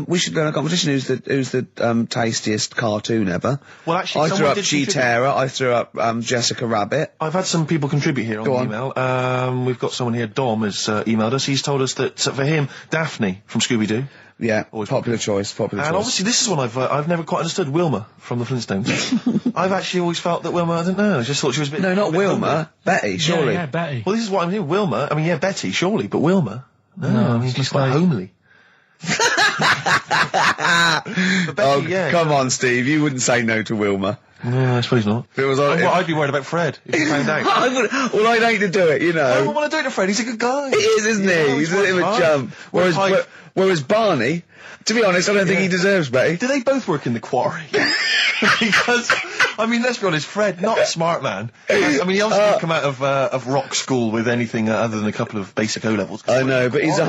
we should go in a competition. Who's the tastiest cartoon ever? Well, actually, I threw up contribute. Cheetara. I threw up Jessica Rabbit. I've had some people contribute here on the email. We've got someone here. Dom has emailed us. He's told us that for him, Daphne from Scooby-Doo. Yeah, popular choice. And obviously, this is one I've never quite understood. Wilma from the Flintstones. I've actually always felt that Wilma. I don't know. I just thought she was a bit. No, not Wilma. Homely. Betty, surely. Yeah, Betty. Well, this is what I'm hearing. Wilma. I mean, yeah, Betty, surely, but Wilma. No, I mean, she's quite homely. But Betty, come on, Steve. You wouldn't say no to Wilma. No, I suppose not. If it was I'd be worried about Fred if he found out. I'd hate to do it, you know. I wouldn't want to do it to Fred. He's a good guy. He is, isn't he? He's a bit of a chump. Whereas Barney, to be honest, I don't think he deserves Betty. Do they both work in the quarry? Because, I mean, let's be honest, Fred, not a smart man. I mean, he obviously didn't come out of rock school with anything other than a couple of basic O-levels. I know, but he's a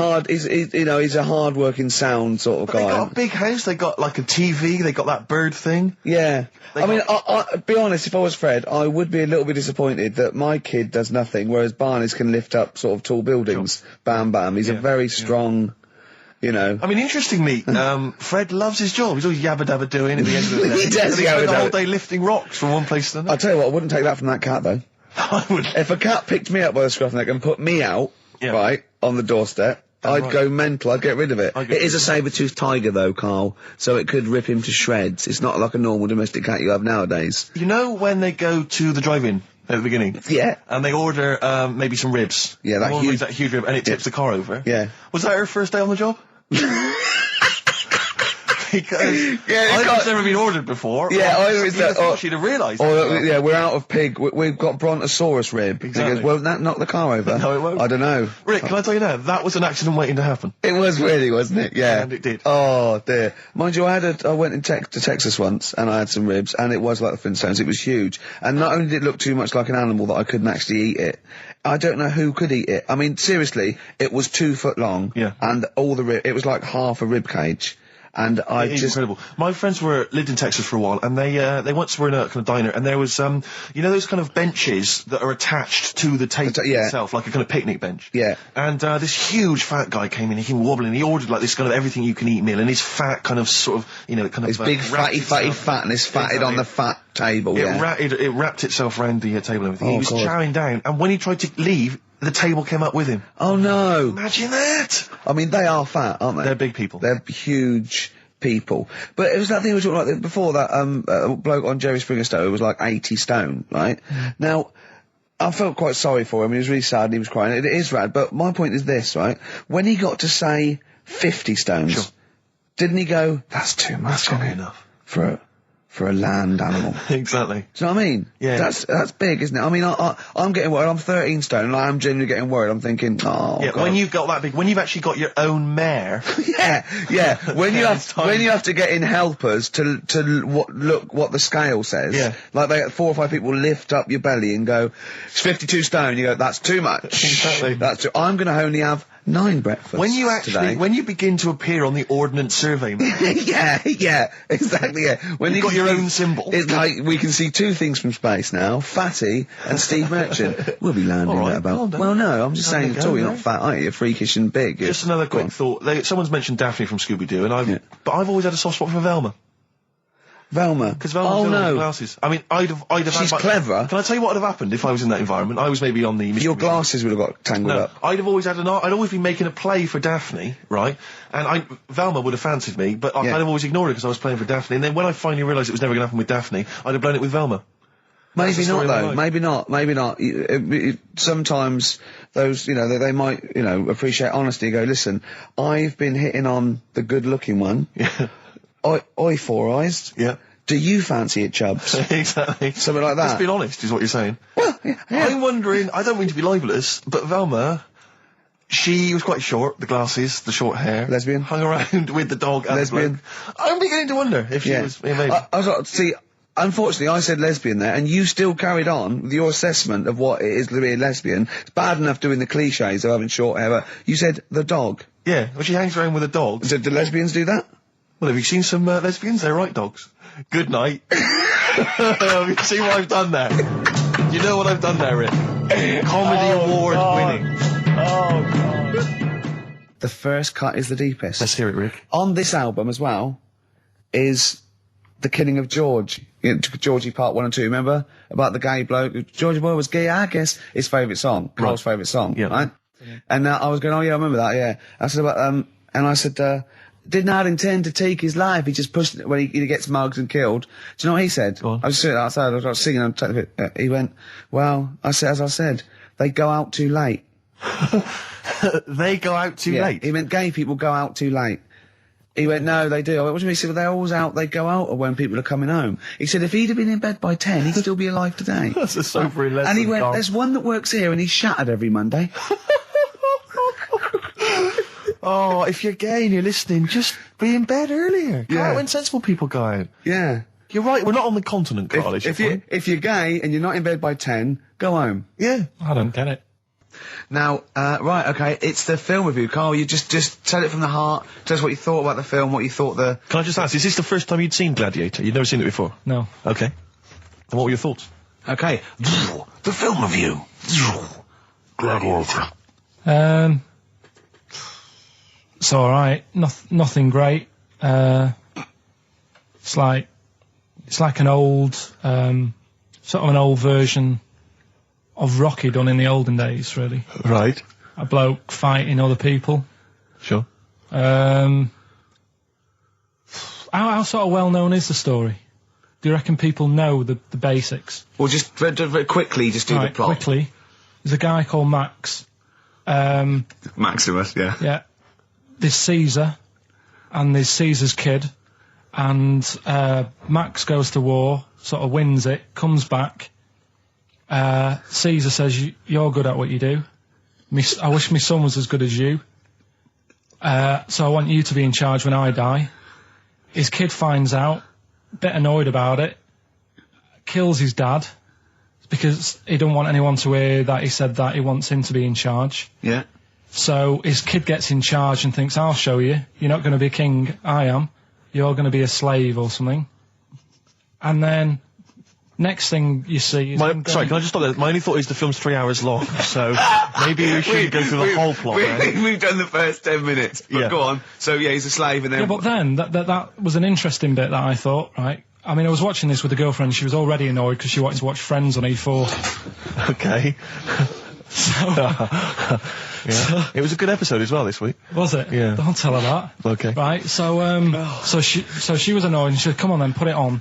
hard-working, sound sort of guy. They got a big house, they got like a TV, they got that bird thing. Yeah. I be honest, if I was Fred, I would be a little bit disappointed that my kid does nothing, whereas Barney's can lift up sort of tall buildings. Sure. Bam, bam. He's a very strong... You know. I mean, interestingly, Fred loves his job. He's always yabba-dabba doing at the end of the day. He does spend the whole day lifting rocks from one place to another. I'll tell you what, I wouldn't take that from that cat, though. I would. If a cat picked me up by the scruff neck and put me out, right, on the doorstep, I'd go mental. I'd get rid of it. It is a saber-toothed tiger, though, Carl, so it could rip him to shreds. It's not like a normal domestic cat you have nowadays. You know when they go to the drive-in at the beginning? Yeah. And they order, maybe some ribs. Yeah, that huge rib, and it tips the car over. Yeah. Was that her first day on the job? Because I've never been ordered before. Yeah, either it's that, she'd have realised. Yeah, we're out of pig. We've got Brontosaurus rib. Exactly. He goes, won't that knock the car over? No, it won't. I don't know. Rick, can I tell you now? That was an accident waiting to happen. It was really, wasn't it? Yeah. And it did. Oh, dear. Mind you, I went to Texas once, and I had some ribs, and it was like the Flintstones. It was huge. And not only did it look too much like an animal that I couldn't actually eat it, I don't know who could eat it. I mean, seriously, it was 2 foot long. Yeah. And all the it was like half a rib cage. And It's incredible. My friends lived in Texas for a while, and they once were in a kind of diner, and there was, you know those kind of benches that are attached to the table itself, like a kind of picnic bench? Yeah. And, this huge fat guy came in, he came wobbling, he ordered like this kind of everything you can eat meal, and his fat kind of sort of, you know, kind of... His big fatty fat, and his fatted on the fat table, It wrapped itself around the table and everything. He was chowing down, and when he tried to leave, the table came up with him. Oh no! Imagine that! I mean, they are fat, aren't they? They're big people. They're huge people. But it was that thing we were talking about before, that bloke on Jerry Springer Show who was like 80 stone, right? Now, I felt quite sorry for him. He was really sad and he was crying. It is rad, but my point is this, right? When he got to say 50 stones, didn't he go, that's too much, that's enough. For a land animal. Exactly. Do you know what I mean? Yeah. That's big, isn't it? I mean, I'm getting worried. I'm 13 stone, and I'm genuinely getting worried. I'm thinking, oh, yeah, God. When you've got that big, when you've actually got your own mare. yeah. When you have to get in helpers to look what the scale says. Yeah. Like 4 or 5 people lift up your belly and go, it's 52 stone. You go, that's too much. Exactly. I'm going to only have 9 breakfasts when you begin to appear on the Ordnance Survey map. yeah, exactly, yeah. When you've got your own symbol. It's like, we can see 2 things from space now, Fatty and Steve Merchant. We'll be landing at about... Well, no, I'm just saying at all, you're not fat, are you? You're freakish and big. Just another quick thought. Someone's mentioned Daphne from Scooby-Doo, and but I've always had a soft spot for Velma. Velma? Because Velma's got glasses. I mean, I'd have She's clever. Can I tell you what would have happened if I was in that environment? I was maybe on the... Your glasses would have got tangled up. I'd always been making a play for Daphne, right? And Velma would have fancied me, but I'd have always ignored it because I was playing for Daphne. And then when I finally realised it was never going to happen with Daphne, I'd have blown it with Velma. Maybe not, though. Maybe not. Sometimes those, you know, they might, you know, appreciate honesty and go, listen, I've been hitting on the good-looking one. Yeah. Oi, Four Eyes. Yeah. Do you fancy it, Chubbs? Exactly. Something like that. Let's be honest, is what you're saying. Well, yeah. I'm wondering, I don't mean to be libelous, but Velma, she was quite short, the glasses, the short hair. Lesbian. Hung around with the dog and lesbian. The bloke. I'm beginning to wonder if she was... Yeah, maybe. I was like, see, unfortunately, I said lesbian there, and you still carried on with your assessment of what it is to be a lesbian. It's bad enough doing the cliches of having short hair, but you said the dog. Yeah, well, she hangs around with a dog. So do lesbians do that? Well, have you seen some lesbians? They're right dogs. Good night. Have you seen what I've done there? You know what I've done there, Rick? Comedy award winning. Oh, God. the first cut is the deepest. Let's hear it, Rick. On this album as well is The Killing of George. You know, Georgie Part 1 and 2, remember? About the gay bloke. Georgie Boy was gay, I guess. His favourite song. Carl's favourite song, right? Yeah. And I was going, oh yeah, I remember that, yeah. I said about, and I said, did not intend to take his life. He just pushed it when he gets mugged and killed. Do you know what he said? I was sitting outside, I was singing, he went, well, as I said, they go out too late. They go out too late? He meant gay people go out too late. He went, no, they do. I went, what do you mean? He said, well, they're always out, they go out when people are coming home. He said, if he'd have been in bed by 10, he'd still be alive today. That's a sobering lesson. And he went, there's one that works here and he's shattered every Monday. Oh, if you're gay and you're listening, just be in bed earlier. Go out when sensible people go out. Yeah. You're right, we're not on the continent, Carl. If you're gay and you're not in bed by 10, go home. Yeah. I don't get it. Now, right, okay, it's the film review. Carl, you just tell it from the heart. Tell us what you thought about the film, what you thought the... Can I just ask, is this the first time you'd seen Gladiator? You'd never seen it before? No. Okay. And what were your thoughts? Okay. The film review. Gladiator. It's alright. Nothing great. It's like an old, sort of an old version of Rocky done in the olden days, really. Right. A bloke fighting other people. Sure. How sort of well known is the story? Do you reckon people know the basics? Well, just very quickly, just do the plot. Quickly. There's a guy called Max. Maximus, yeah. Yeah. There's Caesar, and there's Caesar's kid, and Max goes to war, sort of wins it, comes back. Caesar says, you're good at what you do. I wish my son was as good as you. So I want you to be in charge when I die. His kid finds out, a bit annoyed about it, kills his dad, because he don't want anyone to hear that he said that he wants him to be in charge. Yeah. So his kid gets in charge and thinks, I'll show you. You're not going to be king, I am. You're going to be a slave or something. And then... next thing you see is... Sorry, can I just stop there? My only thought is the film's 3 hours long, so maybe we shouldn't go through the whole plot. We've done the first 10 minutes, but go on. So, yeah, he's a slave and then... Yeah, but then, that was an interesting bit that I thought, right? I mean, I was watching this with a girlfriend, she was already annoyed because she wanted to watch Friends on E4. Okay. Yeah. It was a good episode as well this week. Was it? Yeah. Don't tell her that. Okay. Right, so she was annoyed and she said, come on then, put it on.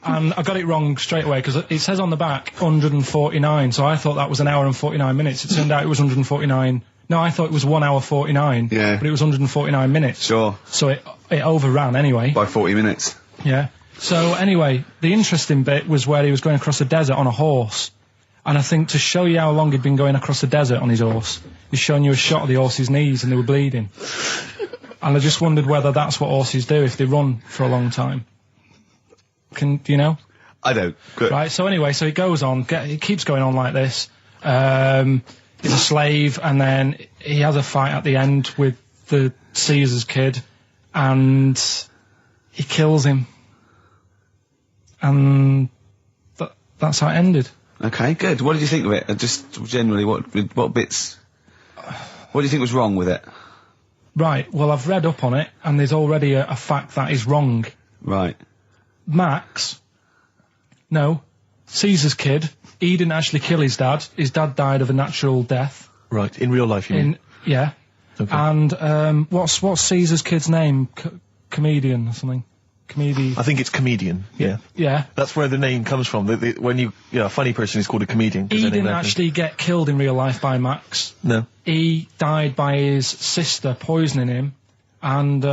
And I got it wrong straight away because it says on the back 149, so I thought that was an hour and 49 minutes. It turned out it was 149. No, I thought it was 1 hour 49. Yeah. But it was 149 minutes. Sure. So it overran anyway. By 40 minutes. Yeah. So anyway, the interesting bit was where he was going across the desert on a horse. And I think to show you how long he'd been going across the desert on his horse, he's showing you a shot of the horse's knees and they were bleeding. And I just wondered whether that's what horses do if they run for a long time. Do you know? I don't. Good. Right, so anyway, so he goes on, he keeps going on like this. He's a slave, and then he has a fight at the end with the Caesar's kid, and he kills him. And that's how it ended. Okay, good. What did you think of it? Just generally, what bits... what do you think was wrong with it? Right, well, I've read up on it, and there's already a fact that is wrong. Right. Caesar's kid, he didn't actually kill his dad. His dad died of a natural death. Right, in real life, you mean? Yeah. Okay. And, what's Caesar's kid's name? Comedian or something? I think it's comedian, yeah. Yeah. That's where the name comes from. When a funny person is called a comedian. He didn't actually get killed in real life by Max. No. He died by his sister poisoning him, and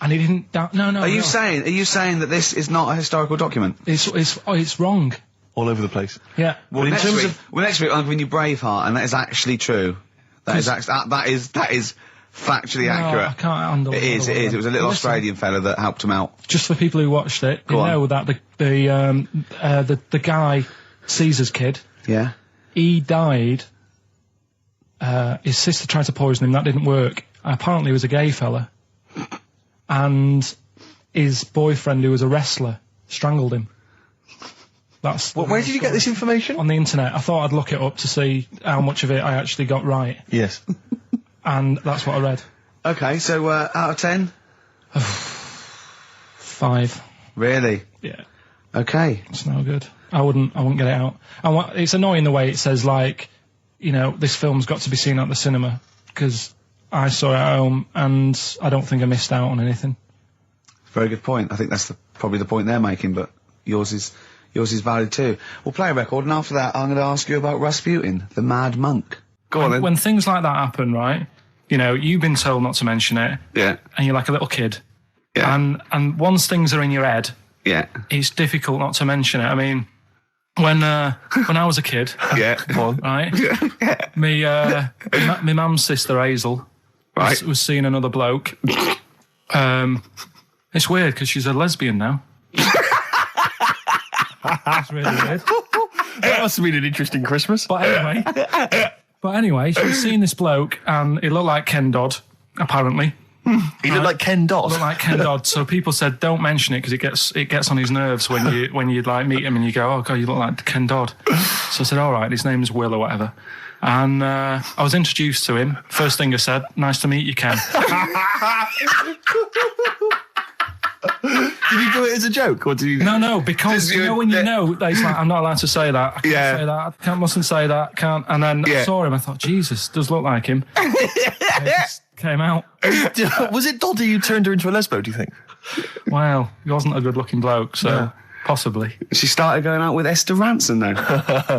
he didn't die. No. Are you saying that this is not a historical document? It's wrong. All over the place. Yeah. Well, next week I'm giving you Braveheart, and that is actually true. That is factually accurate. I can't handle it. It is. It was a little Australian fella that helped him out. Just for people who watched it, they know that the guy, Caesar's kid. Yeah. He died. His sister tried to poison him. That didn't work. Apparently, he was a gay fella, and his boyfriend, who was a wrestler, strangled him. Where did you get this information? On the internet. I thought I'd look it up to see how much of it I actually got right. Yes. and that's what I read. Okay, so out of 10? 5. Really? Yeah. Okay. It's no good. I wouldn't get it out. And it's annoying the way it says, like, you know, this film's got to be seen at the cinema, because I saw it at home and I don't think I missed out on anything. Very good point. I think that's probably the point they're making, but yours is valid too. We'll play a record, and after that I'm going to ask you about Rasputin, the Mad Monk. Go on then. When things like that happen, right, you know, you've been told not to mention it. Yeah. And you're like a little kid. Yeah. And once things are in your head, yeah, it's difficult not to mention it. I mean, when I was a kid, yeah, right, yeah. my mum's sister Hazel, right, was seeing another bloke. It's weird because she's a lesbian now. That's really weird. That must have been an interesting Christmas. But anyway, she was seeing this bloke, and he looked like Ken Dodd, apparently. He looked like Ken Dodd. Looked like Ken Dodd. So people said, don't mention it because it gets on his nerves when you like meet him and you go, oh god, you look like Ken Dodd. So I said, all right, his name's Will or whatever. And I was introduced to him. First thing I said, nice to meet you, Ken. Did you do it as a joke, or did you? No, because you know when you know that he's like, I'm not allowed to say that. I can't say that. I mustn't say that. Can't. And then I saw him. I thought, Jesus, does look like him. It just came out. Was it Doddy who turned her into a lesbo? Do you think? Well, he wasn't a good-looking bloke, so possibly. She started going out with Esther Ranson then,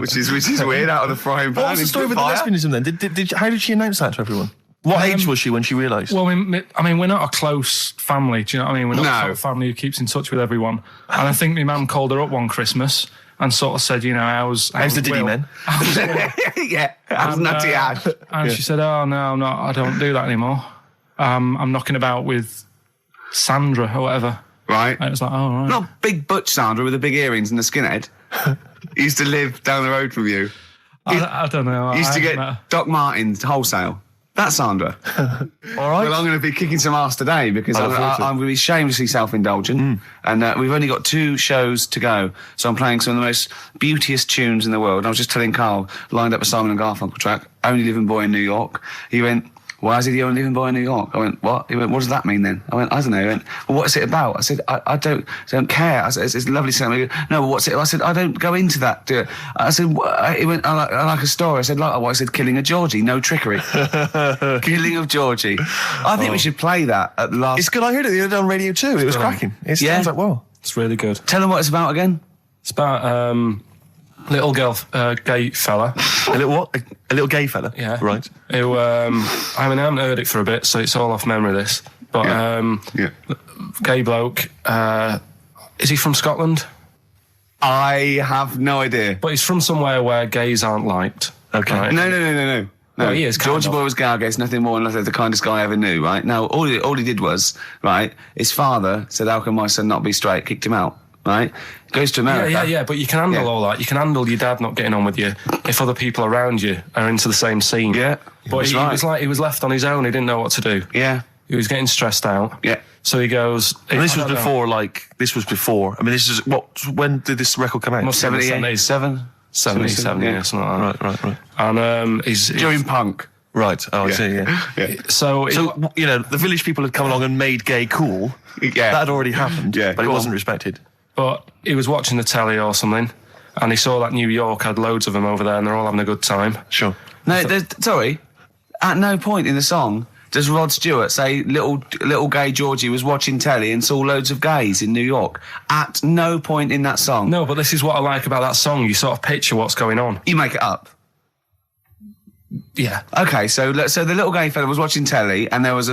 which is weird. Out of the frying pan. What was the story with the lesbianism then? How did she announce that to everyone? What age was she when she realised? Well, I mean, we're not a close family, do you know what I mean? We're not a sort of family who keeps in touch with everyone. And I think my mum called her up one Christmas and sort of said, you know, how's the Diddy men? Yeah, how's Nutty Ash? And she said, oh, no, I don't do that anymore. I'm knocking about with Sandra or whatever. Right. And it was like, oh, right. Not big butch Sandra with the big earrings and the skinhead. He used to live down the road from you. I don't know. He used to get Doc Martens wholesale. That's Sandra. All right. Well, I'm going to be kicking some ass today because I'm going to be shamelessly self-indulgent. And we've only got 2 shows to go. So I'm playing some of the most beauteous tunes in the world. I was just telling Carl, lined up a Simon & Garfunkel track, Only Living Boy in New York. He went, why is he the only living boy in New York? I went, what? He went, what does that mean then? I went, I don't know. He went, well, what's it about? I said, I don't care. I said, it's lovely song. He went, no, what's it? I said, I don't go into that. Do it. I said, he went, I like a story. I said, like what? I said, killing of Georgie, no trickery. Killing of Georgie. I think we should play that at the last. It's good. I heard it the other day on Radio 2. It was cracking. It sounds like, well. It's really good. Tell them what it's about again. It's about little girl, gay fella. A little what? A little gay fella? Yeah. Right. Who, I haven't heard it for a bit, so it's all off memory, this. But, gay bloke. Is he from Scotland? I have no idea. But he's from somewhere where gays aren't liked. Okay. Right? No. No, he is. Georgie Boy was Gargates, nothing more than the kindest guy I ever knew, right? Now, all he did was, right, his father said, how can my son not be straight? Kicked him out. Right? Goes to America. Yeah, but you can handle all that. You can handle your dad not getting on with you if other people around you are into the same scene. Yeah. But he was like, he was left on his own. He didn't know what to do. Yeah. He was getting stressed out. Yeah. So he goes... And this was before. I mean, this is... when did this record come out? 77? 77, yeah, something like that. Right. And he's... During punk. Right. Oh, I see, yeah. So, you know, the village people had come along and made gay cool. Yeah. That had already happened. Yeah. But it wasn't respected. But he was watching the telly or something, and he saw that New York had loads of them over there, and they're all having a good time. Sure. No, sorry. At no point in the song does Rod Stewart say little gay Georgie was watching telly and saw loads of gays in New York. At no point in that song. No, but this is what I like about that song. You sort of picture what's going on. You make it up. Yeah. Okay, so the little gay fella was watching telly, and there was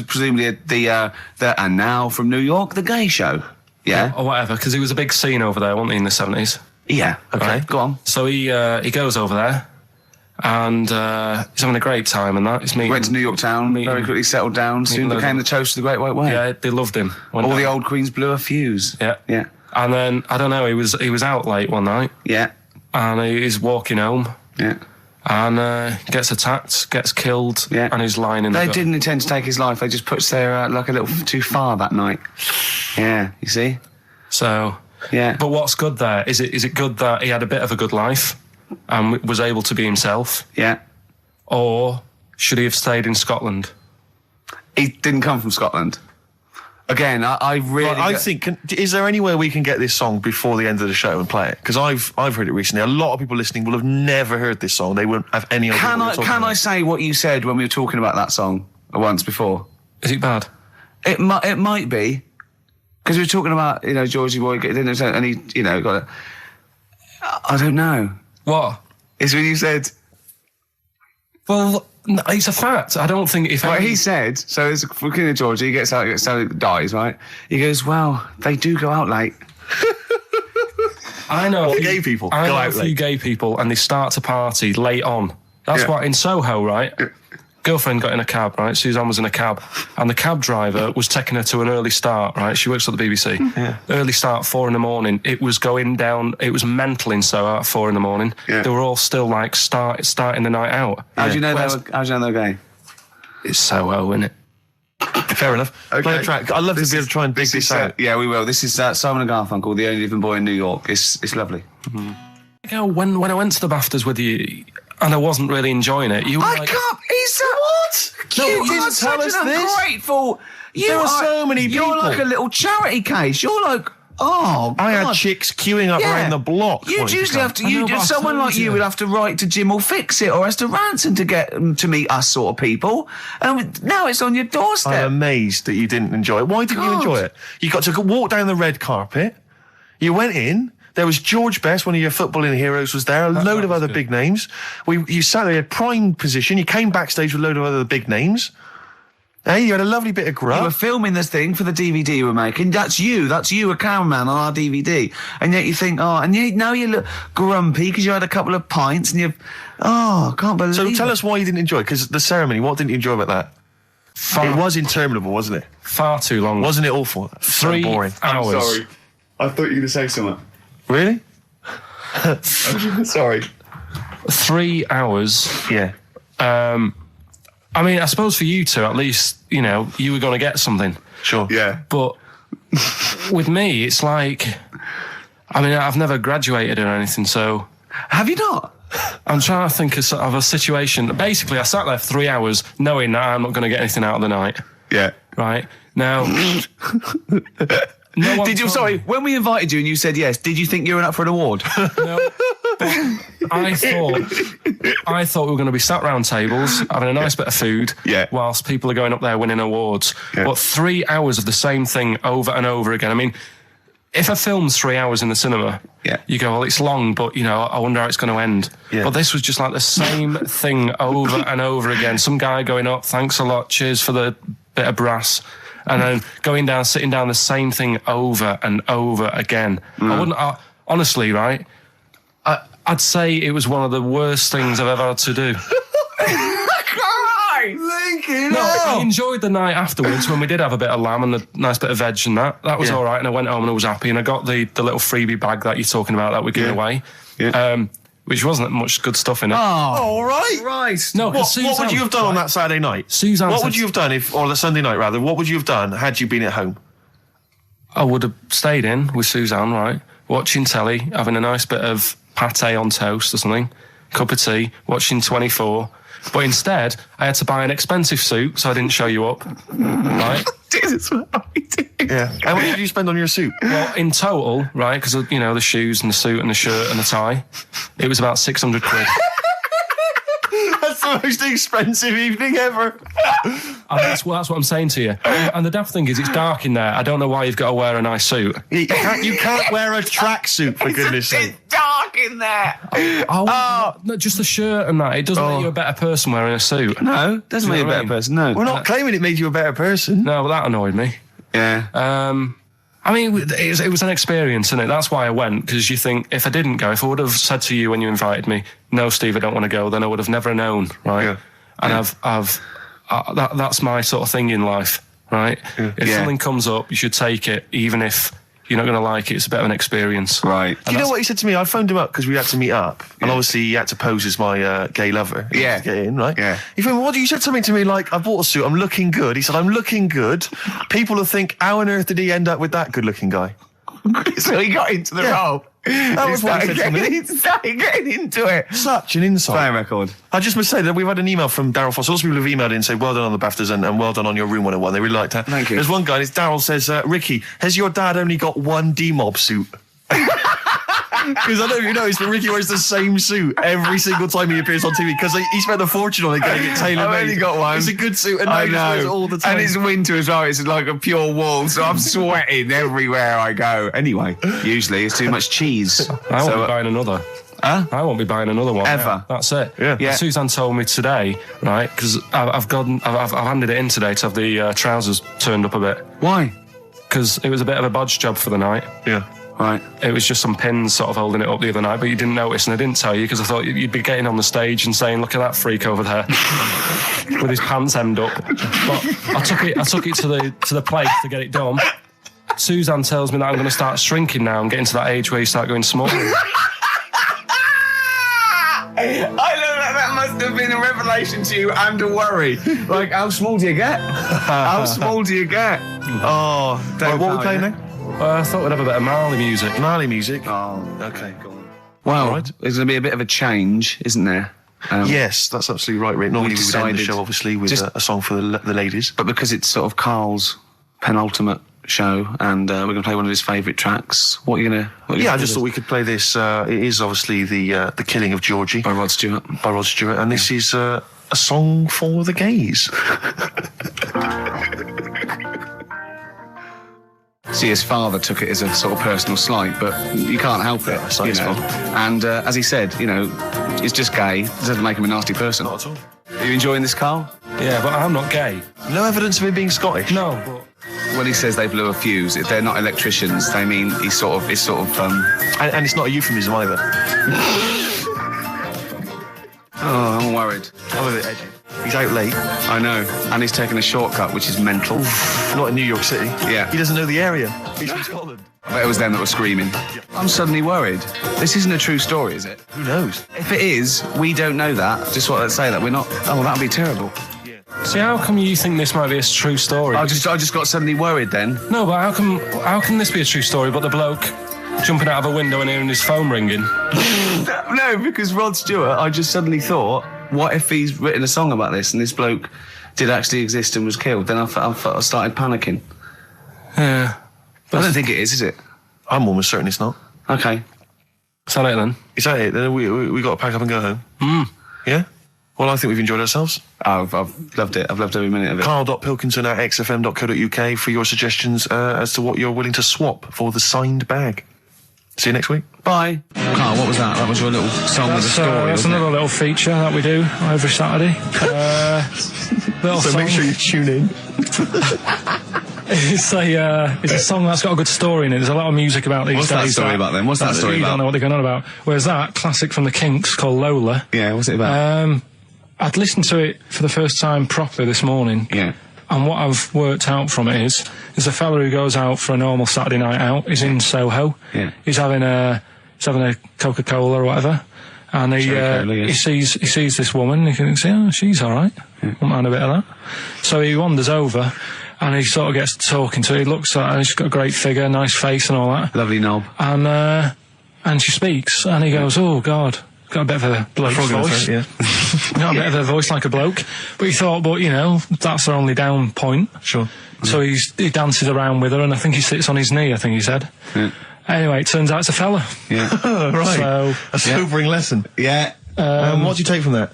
presumably the and now from New York, the gay show. Yeah. Or whatever, because it was a big scene over there, wasn't he, in the 70s? Yeah. Okay. Right. Go on. So he goes over there, and he's having a great time and that. He's meeting... Went to New York town, very quickly settled down, soon became the toast of the Great White Way. Yeah, they loved him. All the old queens blew a fuse. Yeah. Yeah. And then, I don't know, he was out late one night. Yeah. And he's walking home. Yeah. And gets attacked, gets killed, and he's lying in the... They didn't intend to take his life, they just pushed their luck a little too far that night. Yeah, you see? So... Yeah. But what's good there? Is it good that he had a bit of a good life and was able to be himself? Yeah. Or should he have stayed in Scotland? He didn't come from Scotland. Again, I really... Well, I think, is there any way we can get this song before the end of the show and play it? Because I've heard it recently. A lot of people listening will have never heard this song. They won't have any idea what we're talking about. I say what you said when we were talking about that song once before? Is it bad? It might be. Because we were talking about, Georgie Boy, and he, got it. I don't know. What? It's when you said... Well, no, it's a fact. I don't think if... Well, he said, so there's a looking at Georgie, he gets out, dies, right? He goes, well, they do go out late. I know gay people I go know out a few late. gay people, and they start to party late on. That's why in Soho, right? Girlfriend got in a cab, right? Suzanne was in a cab, and the cab driver was taking her to an early start, right? She works at the BBC. Yeah. Early start, 4 a.m. It was going down. It was mental in Soho at 4 a.m. Yeah. They were all still like starting the night out. How do you know they're gay? It's Soho, isn't it? Fair enough. Okay. Play a track. I'd love to be able to try and dig this out. Yeah, we will. This is Simon & Garfunkel, The Only Living Boy in New York. It's lovely. When I went to the BAFTAs with you, and I wasn't really enjoying it, you were like... What? No, You you are didn't tell such us an this. ungrateful... There were so many You're people. like a little charity case. You're like... Oh, I had God. chicks queuing up around the block. You'd wanting to usually come. have to. I know, but I Someone told like you you. would have to write to Jim or Fix It or Esther Ranson to get them to meet us sort of people. And now it's on your doorstep. I'm amazed that you didn't enjoy it. Why didn't you God. enjoy it? You got to walk down the red carpet. You went in. There was George Best, one of your footballing heroes, was there. A load of other big names. You sat there in prime position. You came backstage with a load of other big names. Hey, you had a lovely bit of You were grub. filming this thing for the DVD you were making. That's you, a cameraman on our DVD. And yet you think, now you look grumpy because you had a couple of pints and you, I can't believe So it. tell us why you didn't enjoy it, because the ceremony, what didn't you enjoy about that? It was interminable, wasn't it? Far too long. Wasn't it awful? 3 So boring. hours. I thought you were going to say something. Really? Sorry. 3 hours. Yeah. I mean, I suppose for you two, at least, you were going to get something. Sure. Yeah. But with me, it's like, I mean, I've never graduated or anything, so Have you not? I'm trying to think of a situation. Basically, I sat there for 3 hours knowing that I'm not going to get anything out of the night. Yeah. Right? Now... No one Did you? told Sorry, me. when we invited you and you said yes, did you think you were up for an award? No, but I thought we were going to be sat round tables having a nice bit of food, whilst people are going up there winning awards. Yeah. But 3 hours of the same thing over and over again. I mean, if a film's 3 hours in the cinema, you go, well, it's long, but I wonder how it's going to end. Yeah. But this was just like the same thing over and over again. Some guy going up, thanks a lot, cheers for the bit of brass. And then going down, sitting down, the same thing over and over again. Honestly, right? I'd say it was one of the worst things I've ever had to do. Lincoln, I enjoyed the night afterwards when we did have a bit of lamb and a nice bit of veg and that. That was all right, and I went home and I was happy, and I got the little freebie bag that you're talking about that we're giving away. Yeah. Which wasn't much good stuff in it. Oh, all right. Right. No, What would you have done on that Saturday night? Suzanne What said- would you have done or the Sunday night rather? What would you have done had you been at home? I would have stayed in with Suzanne, right? Watching telly, having a nice bit of pate on toast or something, cup of tea, watching 24. But instead, I had to buy an expensive suit so I didn't show you up, right? Yeah. How much did you spend on your suit? Well, in total, right, because, the shoes and the suit and the shirt and the tie, it was about 600 quid. That's the most expensive evening ever. And that's what I'm saying to you. And the daft thing is, it's dark in there. I don't know why you've got to wear a nice suit. You can't wear a tracksuit, for goodness sake. It's dark in there. No, just the shirt and that. It doesn't make you a better person wearing a suit. No, doesn't Do make you you know a what I better mean? person. No. We're not claiming it made you a better person. No, but that annoyed me. Yeah. I mean, it was an experience, innit? That's why I went, because you think, if I didn't go, if I would have said to you when you invited me, no, Steve, I don't want to go, then I would have never known, right? Yeah. And that's my sort of thing in life, right? If something comes up, you should take it, even if you're not going to like it. It's a bit of an experience. Right. Do you know what he said to me? I phoned him up because we had to meet up, and obviously he had to pose as my gay lover. Yeah. To get in, right? Yeah. He phoned me, you said something to me like, I bought a suit, I'm looking good. He said, I'm looking good. People will think, how on earth did he end up with that good-looking guy? So he got into the role. That was what he said to me. He started getting into it. Such an insight. Play a record. I just must say that we've had an email from Daryl Foss. Lots of people have emailed in and said, well done on the BAFTAs and well done on your Room 101. They really liked that. Thank you. There's one guy, and it's Daryl says, Ricky, has your dad only got one D-Mob suit? Because I don't know if you noticed, but Ricky wears the same suit every single time he appears on TV because he spent a fortune on it getting it tailor-made. I've only got one. It's a good suit, and I he wears it know. all the time. And it's winter as well. It's like a pure wool, so I'm sweating everywhere I go. Anyway, usually it's too much cheese. I won't be buying another. Huh? I won't be buying another one. Ever. Yeah, that's it. Yeah. Suzanne told me today, right, because I've handed it in today to have the trousers turned up a bit. Why? Because it was a bit of a bodge job for the night. Yeah. Right. It was just some pins sort of holding it up the other night, but you didn't notice, and I didn't tell you because I thought you'd be getting on the stage and saying, "Look at that freak over there with his pants hemmed up." But I took it to the place to get it done. Suzanne tells me that I'm going to start shrinking now and getting to that age where you start going smaller. I love that must have been a revelation to you and a worry. Like, how small do you get? How small do you get? Oh, Don't what are we know, playing yeah. now? I thought we'd have a bit of Marley music. Marley music. Oh, Okay, go on. well, All right. there's going to be a bit of a change, isn't there? Yes, that's absolutely right, Rick. Normally we would end the decided show, obviously, with just- a song for the ladies. But because it's sort of Carl's penultimate show, and we're going to play one of his favourite tracks, what are you going to... Yeah, I just thought we could play this. It is obviously the Killing of Georgie By Rod Stewart. by Rod Stewart, and this is a song for the gays. See, his father took it as a sort of personal slight, but you can't help it, it's not you his know. fault. And as he said, you know, it's just gay. It doesn't make him a nasty person. Not at all. Are you enjoying this, Carl? Yeah, but I'm not gay. No evidence of him being Scottish. No, but When he says they blew a fuse, if they're not electricians, they mean it's sort of And it's not a euphemism either. oh, I'm worried. I'm a bit edgy. He's out late. I know. And he's taken a shortcut, which is mental. Not in New York City. Yeah. He doesn't know the area. He's from Scotland. I bet it was them that were screaming. I'm suddenly worried. This isn't a true story, is it? Who knows? If it is, we don't know that. Just want to say that we're not... Oh, that'd be terrible. see, how come you think this might be a true story? I just got suddenly worried then. No, but how can this be a true story? But the bloke jumping out of a window and hearing his phone ringing. No, because Rod Stewart, I just suddenly thought, what if he's written a song about this and this bloke did actually exist and was killed? Then I started panicking. Yeah. I don't think it is it? I'm almost certain it's not. Okay. Is that it then? Is that it? Then we got to pack up and go home. Yeah? Well, I think we've enjoyed ourselves. Oh, I've loved it. I've loved every minute of it. Karl.Pilkington@xfm.co.uk for your suggestions as to what you're willing to swap for the signed bag. See you next week. Bye. Carl, what was that? That was your little song with a story, That's wasn't another little feature that we do every Saturday. Little So make song. sure you tune in. It's a song that's got a good story in it. There's a lot of music about these What's days. that story about then? What's that story You about? don't know what they're going on about. Whereas that, classic from the Kinks, called Lola, Yeah, what's it about? I'd listened to it for the first time properly this morning. Yeah. And what I've worked out from it is a fella who goes out for a normal Saturday night out. He's in Soho. Yeah. He's having a Coca-Cola or whatever. And Cherry-Cola, yeah. he sees this woman. He thinks, oh, she's all right. Won't mind a bit of that. So he wanders over, and he sort of gets talking to her. He looks at her. She's got a great figure, nice face, and all that. Lovely knob. And she speaks, and he goes, "Oh God." Got a bit of a bloke's voice. Yeah. Got a bit of a voice like a bloke. But he thought, you know, that's her only down point. Sure. So he dances around with her, and I think he sits on his knee, I think he said. Yeah. Anyway, it turns out it's a fella. Yeah. Right. So, a sobering lesson. Yeah. What do you take from that?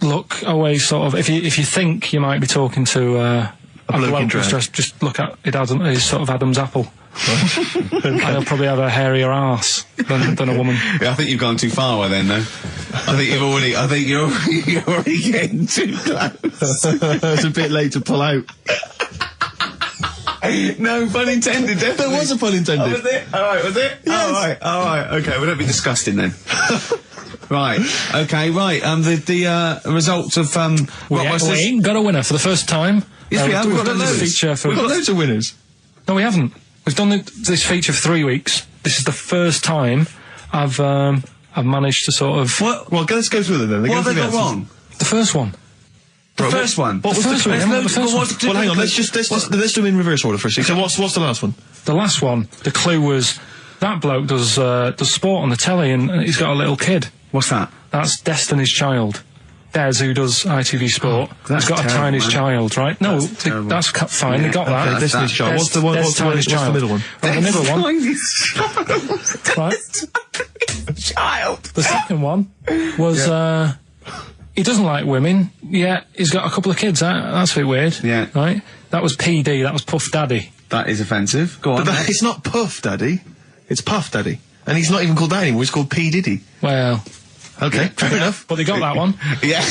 look, always sort of, if you think you might be talking to a bloke in drag. just look at his sort of Adam's apple. And he'll probably have a hairier arse than a woman. Yeah, I think you've gone too far then, though. I think you're already getting too close. It's a bit late to pull out. No pun intended, definitely. There was a pun intended. Oh, was it? Alright, was it? Yes. Alright, okay, we don't be disgusting then. Right, okay, right, the results of, We ain't got a winner for the first time. Yes, we have. We've We've got done this loads. feature for... We've got loads of winners. No, we haven't. We've done this feature for 3 weeks. This is the first time I've managed to sort of... What? Well, let's go through them then. what have they got wrong? The first one. The first one? What was The first one, the yeah, the first one. Well, hang on. Let's do them in reverse order first. So what's the last one? The last one, the clue was That bloke does sport on the telly, and he's got a little kid. What's that? That's Destiny's Child. Des, who does ITV Sport, that's has got terrible, a Tiny's man. Child, right? No, that's fine. They got that. Okay, Destiny's Child. Des- What's the one? Des What's the middle one? Right, the middle one. Right. Child. The second one was he doesn't like women. Yeah, he's got a couple of kids. That's a bit weird. Yeah. Right. That was PD. That was Puff Daddy. That is offensive. Go on. But it's not Puff Daddy. It's Puff Daddy. And he's not even called that anymore. He's called P. Diddy. Well, Okay, fair enough. but they got that one. yeah.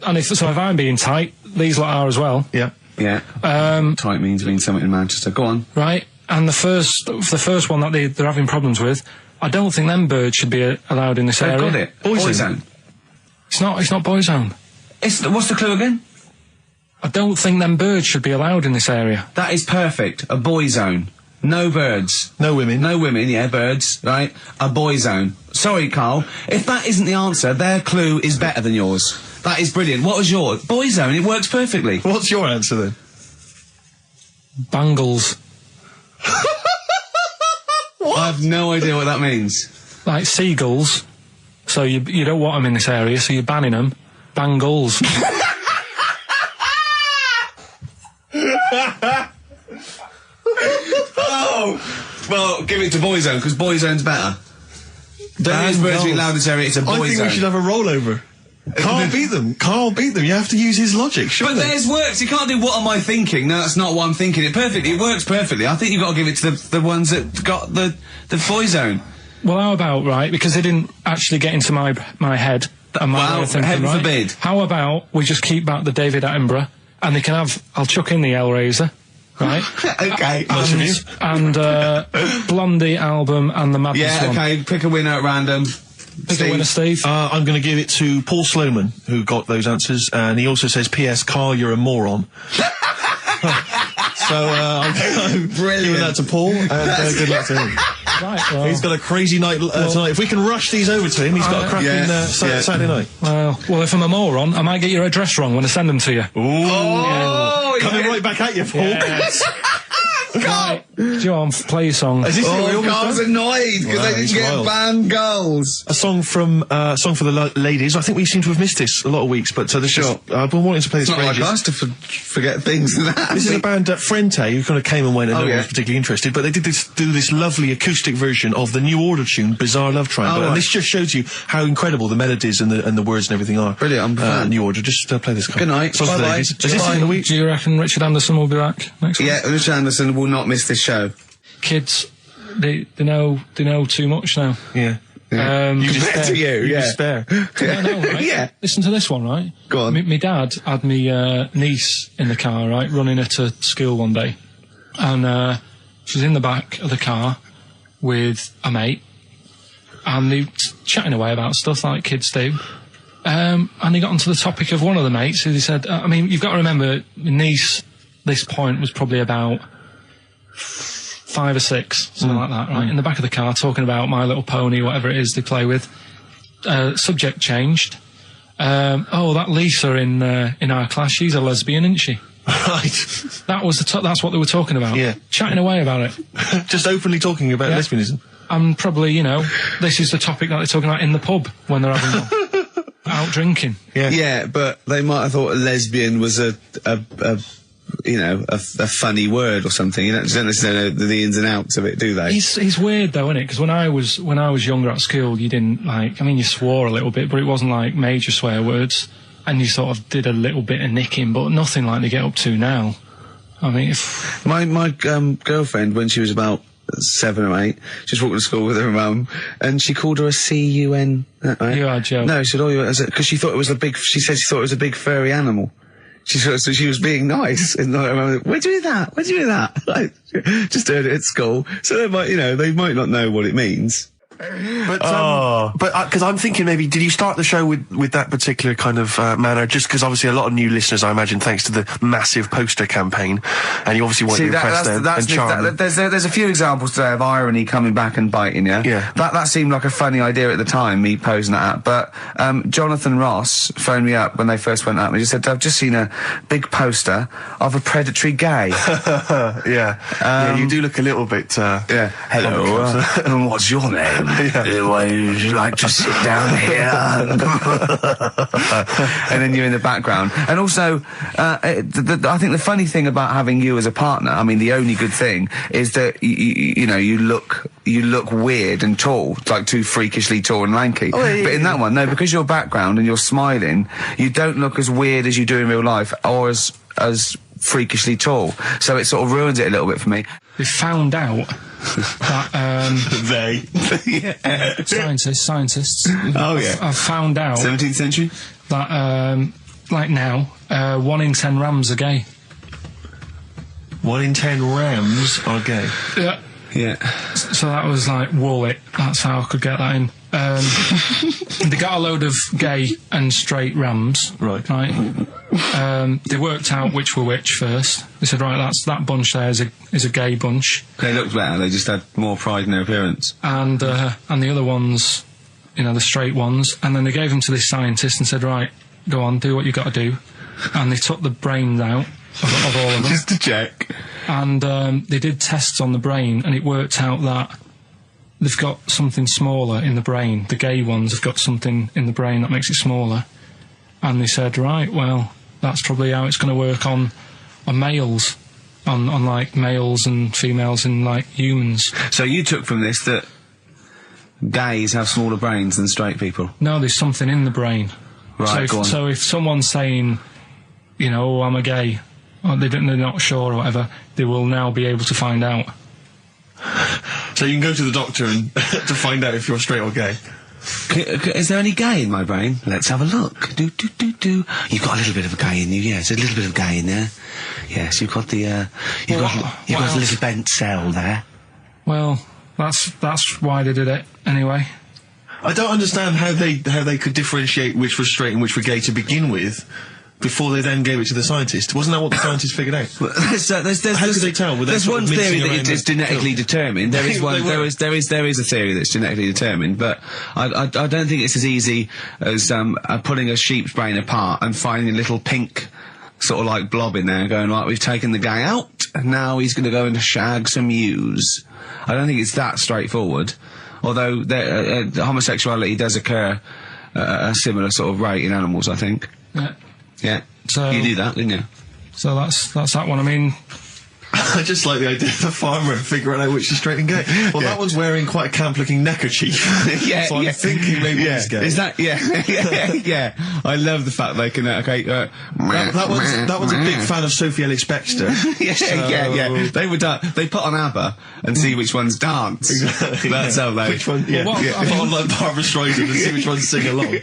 And if I'm being tight, these lot are as well. Yeah. Yeah. Tight means something in Manchester. Go on. Right. And the first one that they're having problems with, I don't think them birds should be allowed in this They've area. got it. Boyzone. It's not Boyzone. What's the clue again? I don't think them birds should be allowed in this area. That is perfect. A boy zone. No birds. No women. No women, yeah, birds, right? A boy zone. Sorry, Carl. If that isn't the answer, their clue is better than yours. That is brilliant. What was yours? Boy zone, it works perfectly. What's your answer then? Bangles. I have no idea what that means. Like seagulls. So you don't want them in this area, so you're banning them. Bangles. Oh! Well, give it to boy zone, because boy zone's better. Don't use birds to be allowed in this area, it's a boy I think zone. we should have a rollover. Carl beat them. Carl beat them. You have to use his logic, But surely. theirs works. You can't do what am I thinking. No, that's not what I'm thinking. It perfectly. It works perfectly. I think you've got to give it to the ones that got the boy zone. Well, how about, right, because they didn't actually get into my head and my Well, way of thinking, heaven right? forbid. How about we just keep back the David Attenborough, and they can have, I'll chuck in the Hellraiser, right? Okay. and Blondie album and the Madness Yeah, one. okay. Pick a winner at random. Pick a winner, Steve. I'm going to give it to Paul Sloman, who got those answers, and he also says, P.S. Carl, you're a moron. So, I'm giving that to Paul, and good luck to him. Right, well, He's got a crazy night tonight. If we can rush these over to him, he's got a cracking Saturday night. well, if I'm a moron, I might get your address wrong when I send them to you. Oh, Coming right back at you, Paul. Yes. Right, John, play your song. Is this what we Oh, almost Carl's done? annoyed because Wow, they didn't he's get wild. banned goals. A song from song for the ladies. I think we seem to have missed this a lot of weeks, but this Sure. is, I've been wanting to play this It's for not like ages. us to forget things like that. This is a band, Frente, who kind of came and went and no one yeah. was particularly interested, but they did do this lovely acoustic version of the New Order tune, Bizarre Love Triangle, Oh, and right. this just shows you how incredible the melodies and the words and everything are. Brilliant, I'm a fan. New Order, just play this. Good night. Songs for the Bye-bye. ladies. Is this Bye. in the week? Do you reckon Richard Anderson will be back next week? Yeah, Richard Anderson will not miss this show. Kids, they know too much now. Yeah. You Compared to you, yeah. Despair. I know, right? Yeah. Listen to this one, right? Go on. My dad had me niece in the car, right, running her to school one day, and she was in the back of the car with a mate, and they were chatting away about stuff like kids do. And they got onto the topic of one of the mates who they said, I mean, you've got to remember, my niece, this point was probably about 5 or 6, something like that, right? In the back of the car, talking about My Little Pony, whatever it is they play with. Subject changed. That Lisa in our class, she's a lesbian, isn't she? Right. That was that's what they were talking about. Yeah. Chatting away about it. Just openly talking about Yeah. lesbianism. And probably, this is the topic that they're talking about in the pub when they're having out drinking. Yeah. Yeah, but they might have thought a lesbian was a funny word or something. You don't necessarily know the ins and outs of it, do they? He's weird though, isn't it? Because when I was younger at school, you didn't you swore a little bit, but it wasn't like major swear words, and you sort of did a little bit of nicking, but nothing like they get up to now. I mean, if My girlfriend, when she was about 7 or 8, she was walking to school with her mum, and she called her a C-U-N. Right? You are joking. No, she said, because she thought it was she said she thought it was a big furry animal. So she was being nice, and I remember, where'd you do that? Where'd you do that? Like, just heard it at school. So they might not know what it means. But because I'm thinking maybe, did you start the show with that particular kind of manner? Just because obviously a lot of new listeners, I imagine, thanks to the massive poster campaign, and you obviously want to impress them and charm them. There's a few examples today of irony coming back and biting you. Yeah. That seemed like a funny idea at the time, me posing that. But Jonathan Ross phoned me up when they first went up and he just said, I've just seen a big poster of a predatory gay. Yeah, you do look a little bit. Yeah. Hello. And what's your name? Would you like to sit down here? And then you're in the background. And also, I think the funny thing about having you as a partner, I mean, the only good thing is that you know, you look weird and tall, like too freakishly tall and lanky. But in that one, no, because your background and you're smiling, you don't look as weird as you do in real life, or as freakishly tall. So it sort of ruins it a little bit for me. They found out that scientists. Oh yeah. I've found out 17th century that like now, 1 in 10 rams are gay. 1 in 10 rams are gay. Yeah. Yeah. So that was like Wallet. That's how I could get that in. They got a load of gay and straight rams. Right. They worked out which were which first. They said, right, that bunch there is a gay bunch. They looked better. They just had more pride in their appearance. And the other ones, you know, the straight ones. And then they gave them to this scientist and said, right, go on, do what you got to do. And they took the brains out of all of them. Just to check. And they did tests on the brain, and it worked out that they've got something smaller in the brain. The gay ones have got something in the brain that makes it smaller. And they said, right, well, that's probably how it's going to work on males, on like males and females and like humans. So you took from this that gays have smaller brains than straight people? No, there's something in the brain. Right, go on. So if someone's saying, you know, oh, I'm a gay, or they're not sure or whatever, they will now be able to find out. So you can go to the doctor and to find out if you're straight or gay. Is there any gay in my brain? Let's have a look. Do. You've got a little bit of a gay in you, yes. A little bit of gay in there. Yes, you've got the, you've got a little bent cell there. Well, that's why they did it, anyway. I don't understand how they could differentiate which was straight and which were gay to begin with, before they then gave it to the scientist. Wasn't that what the scientists figured out? How could they tell? There's one theory that it's genetically determined. There is one. There is a theory that's genetically determined, but I don't think it's as easy as pulling a sheep's brain apart and finding a little pink sort of like blob in there and going, right, we've taken the guy out and now he's going to go and shag some ewes. I don't think it's that straightforward. Although homosexuality does occur at a similar sort of rate in animals, I think. Yeah. Yeah. So you knew that, didn't you? So that's that one. I mean, I just like the idea of the farmer figuring out which is straight and gay. Well, that one's wearing quite a camp-looking neckerchief. So I'm thinking maybe he's gay. Is that? Yeah. I love the fact they can. That one's a big fan of Sophie Ellis-Bextor. Yeah. They would. They put on ABBA and see which ones dance. Exactly. That's how they. Which one? Yeah. Put on like Barbra Streisand and see which ones sing along.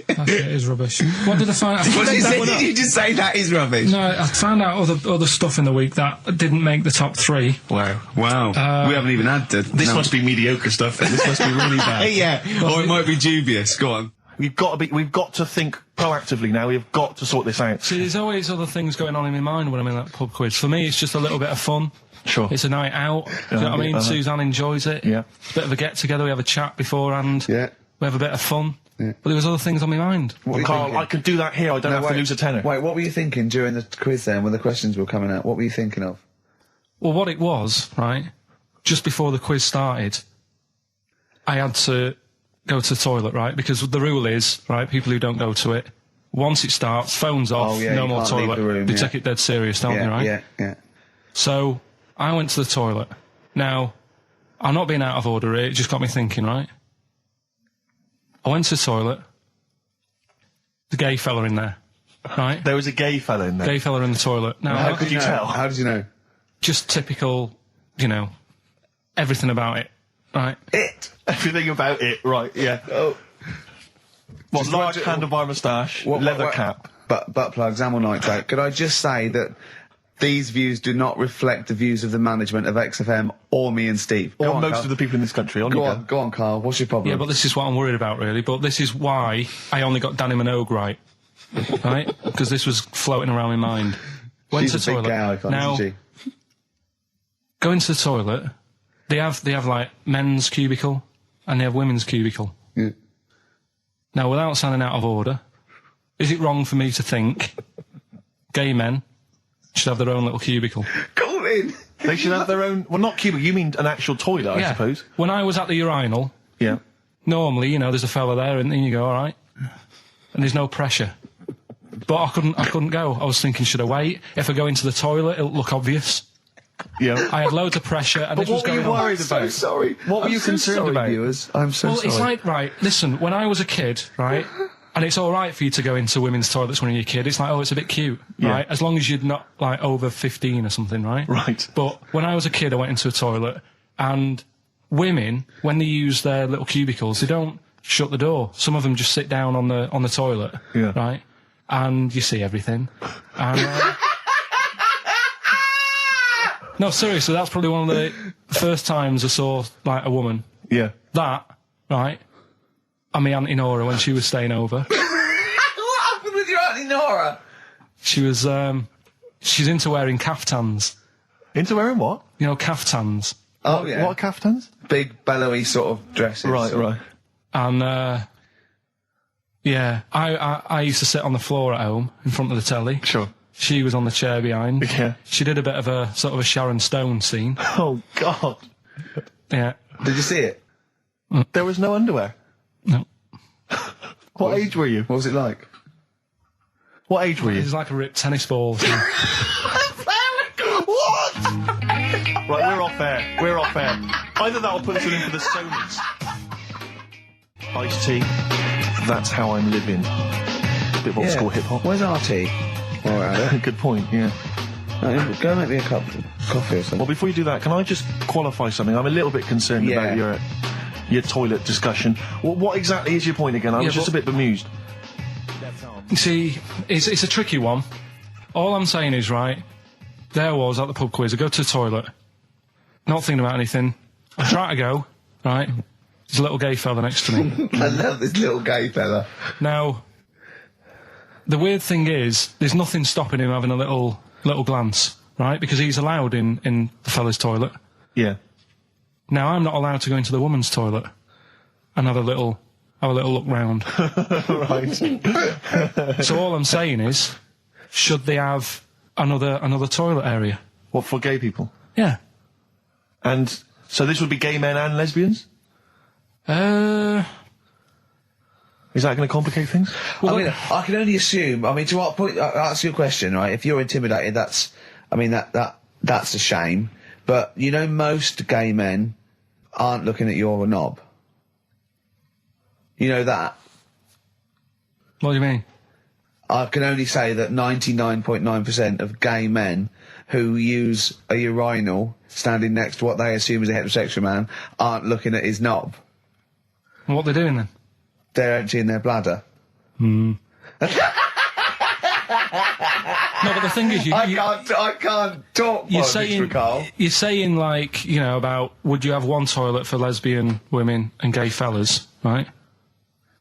That is rubbish. What did I find out? Did you just say that is rubbish? No, I found out other stuff in the week that didn't make the top 3. Wow. We haven't even had to. This must be mediocre stuff. This must be really bad. Yeah. Or it might be dubious. Go on. We've got to think proactively now. We've got to sort this out. See, there's always other things going on in my mind when I'm in that pub quiz. For me, it's just a little bit of fun. Sure. It's a night out. You know what I mean? Suzanne enjoys it. Yeah. It's a bit of a get-together. We have a chat beforehand. Yeah. We have a bit of fun. Yeah. But there was other things on my mind. Well, Carl, I could do that here. I don't have to lose a tenner. Wait, what were you thinking during the quiz then, when the questions were coming out? What were you thinking of? Well, what it was, right, just before the quiz started, I had to go to the toilet, right, because the rule is, right, people who don't go to it, once it starts, phones off, no more toilet. They take it dead serious, don't they, right? Yeah. So, I went to the toilet. Now, I'm not being out of order here, it just got me thinking, right? I went to the toilet, the gay fella in there, right? There was a gay fella in there? Gay fella in the toilet. Now, how could you tell? How did you know? Just typical, you know, everything about it, right? Everything about it, right, yeah. Oh. What, large handlebar moustache, leather cap. Butt plugs, amyl nitrate. Could I just say that These views do not reflect the views of the management of XFM or me and Steve. Or Go on, most Carl. of the people in this country. Go on, Carl. What's your problem? Yeah, but this is what I'm worried about, really. But this is why I only got Danny Minogue right. Right? Because this was floating around my mind. Went She's to a the big toilet. gay icon, Now, isn't she? go into the toilet. They have like men's cubicle and they have women's cubicle. Yeah. Now, without sounding out of order, is it wrong for me to think gay men should have their own little cubicle? Call in. They should have their own... Well, not cubicle. You mean an actual toilet, I suppose. When I was at the urinal, Yeah. normally, you know, there's a fella there and then you go, all right. And there's no pressure. But I couldn't go. I was thinking, should I wait? If I go into the toilet, it'll look obvious. Yeah. I had loads of pressure and this was what were going you on. worried about? I'm so sorry. What were I'm you so concerned sorry, about? viewers? I'm so Well, sorry. it's like, right, listen, when I was a kid, right, and it's all right for you to go into women's toilets when you're a kid, it's like, oh, it's a bit cute, Yeah. right, as long as you're not, like, over 15 or something, right? Right. But when I was a kid, I went into a toilet, and women, when they use their little cubicles, they don't shut the door. Some of them just sit down on the toilet, Yeah. right, and you see everything. And, no, seriously, that's probably one of the first times I saw, like, a woman. Yeah. That, right, and my Auntie Nora when she was staying over. What happened with your Auntie Nora? She was, she's into wearing caftans. Into wearing what? You know, caftans. Oh, yeah. What are caftans? Big, bellowy sort of dresses. Right. And, yeah, I used to sit on the floor at home in front of the telly. Sure. She was on the chair behind. Yeah. She did a bit of a sort of a Sharon Stone scene. Oh, God. Yeah. Did you see it? There was no underwear. No. What age were you? What was it like? What age were It you? was like a ripped tennis ball. What? Right, we're off air. We're off air. Either that or put us in for the Sonys. Ice-T. That's how I'm living. Bit of old school hip-hop. Where's RT? All right. Good point, yeah. Go make me a cup of coffee or something. Well, before you do that, can I just qualify something? I'm a little bit concerned Yeah. about your toilet discussion. What exactly is your point again? I was just a bit bemused. You see, it's a tricky one. All I'm saying is, right, there I was at the pub quiz. I go to the toilet, not thinking about anything. I try to go, right, there's a little gay fella next to me. I love this little gay fella. Now, the weird thing is, there's nothing stopping him having a little glance, right, because he's allowed in the fella's toilet. Yeah. Now, I'm not allowed to go into the woman's toilet and have a little look round. Right. So all I'm saying is, should they have another toilet area? What, for gay people? Yeah. And so this would be gay men and lesbians? Is that going to complicate things? I mean, I can only assume. I mean, to what point? I'll ask you a question, right? If you're intimidated, that's a shame. But you know, most gay men aren't looking at your knob. You know that. What do you mean? I can only say that 99.9% of gay men who use a urinal standing next to what they assume is a heterosexual man aren't looking at his knob. What they're doing then? They're emptying their bladder. No, but the thing is, I can't talk you're politics saying, for Carl. you're saying, like, you know, about would you have one toilet for lesbian women and gay fellas, right?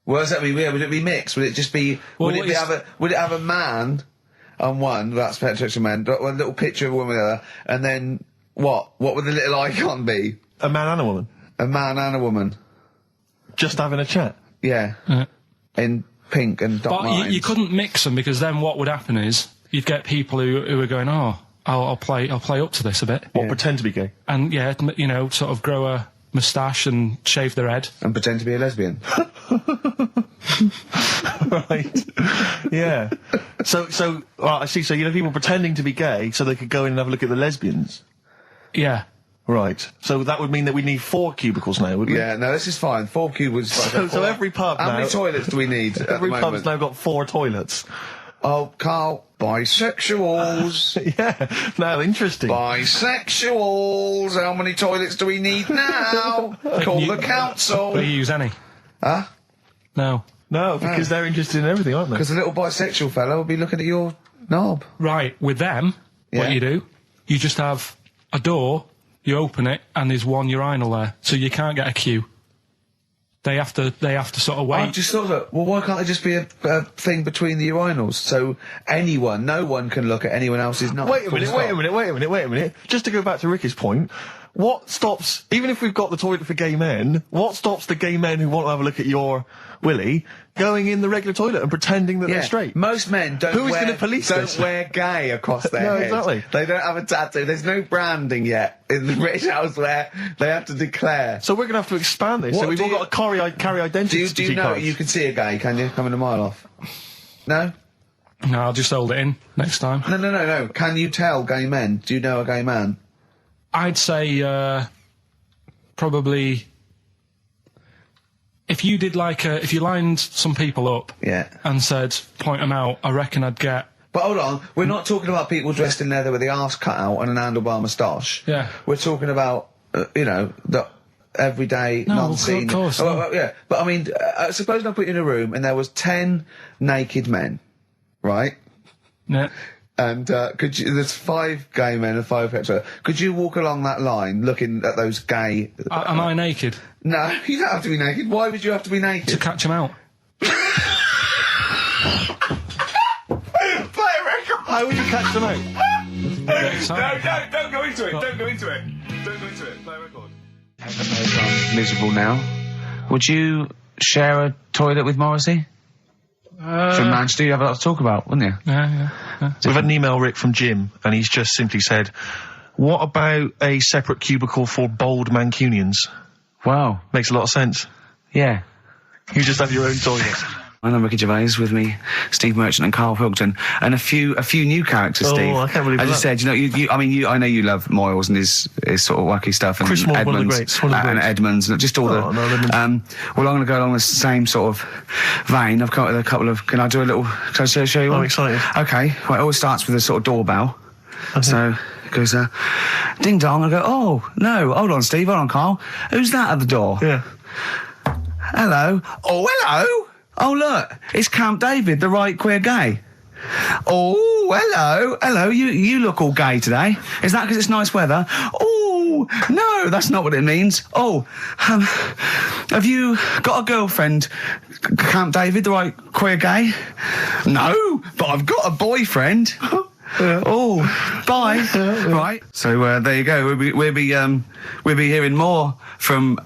What does that mean? Would it be mixed? Would it just be? Well, would it have a man on one? That's heterosexual man. One little picture of a woman, on the other, and then what? What would the little icon be? A man and a woman? A man and a woman. Just having a chat? Yeah. In pink and dot But lines. you couldn't mix them because then what would happen is you'd get people who are going, oh, I'll play up to this a bit, What, pretend to be gay? and yeah, you know, sort of grow a moustache and shave their head. And pretend to be a lesbian. Right. Yeah. So, well, I see. So, you know, people pretending to be gay so they could go in and have a look at the lesbians. Yeah. Right. So that would mean that we need 4 cubicles now, would we? Yeah, no, this is fine. 4 cubicles. So every pub How now... many toilets do we need at Every the pub's moment? now got 4 toilets. Oh, Carl, bisexuals. Yeah. Now, interesting. Bisexuals. How many toilets do we need now? Call the council. Do you use any? Huh? No. No, because they're interested in everything, aren't they? Because the little bisexual fellow will be looking at your knob. Right, with them, What you do, you just have a door, you open it, and there's one urinal there, so you can't get a queue. They have to sort of wait. I just thought that, well, why can't there just be a thing between the urinals so no one can look at anyone else's knob? Wait a minute. Just to go back to Ricky's point, what stops, even if we've got the toilet for gay men, what stops the gay men who want to have a look at your willy going in the regular toilet and pretending that they're straight? Most men don't wear gay across their head. Exactly. They don't have a tattoo. There's no branding yet in the British House where they have to declare. So we're going to have to expand this. What So we've all got to carry identity Do you know cards. you can see a gay, can you? Coming a mile off. No? No, I'll just hold it in next time. No. Can you tell gay men? Do you know a gay man? I'd say probably if you did if you lined some people up and said point them out, I reckon I'd get. But hold on, we're not talking about people dressed in leather with the arse cut out and an handlebar moustache. Yeah. We're talking about the everyday non-seen. Of course. Yeah, but I mean, suppose I put you in a room and there was 10 naked men, right? Yeah. And there's 5 gay men and 5 hetero. Could you walk along that line looking at those gay... Am I naked? No, you don't have to be naked. Why would you have to be naked? To catch them out. Play a record! How would you catch them out? No, don't go into it. Don't go into it. Play a record. I'm miserable now. Would you share a toilet with Morrissey? From Manchester, you'd have a lot to talk about, wouldn't you? Yeah. We've had an email, Rick, from Jim, and he's just simply said, what about a separate cubicle for bald Mancunians? Wow. Makes a lot of sense. Yeah. You just have your own toilet. I'm Ricky Gervais, with me, Steve Merchant and Karl Pilkington, and a few new characters, Steve. I can't believe As that. I said, I know you love Moyles and his sort of wacky stuff, and Chris Moore, Edmonds, one of the greats, and Edmonds, and just all Edmonds. well, I'm going to go along the same sort of vein. I've come up with a couple of. Can I show you one? I'm excited. Okay. Well, it always starts with a sort of doorbell. Okay. So it goes, ding dong. I go, oh no, hold on, Steve, hold on, Karl. Who's that at the door? Yeah. Hello. Oh, hello. Oh, look, it's Camp David, the right queer gay. Oh, hello, you look all gay today. Is that because it's nice weather? Oh, no, that's not what it means. Oh, have you got a girlfriend, Camp David, the right queer gay? No, but I've got a boyfriend. Oh, bye. Right. So there you go. We'll be hearing more from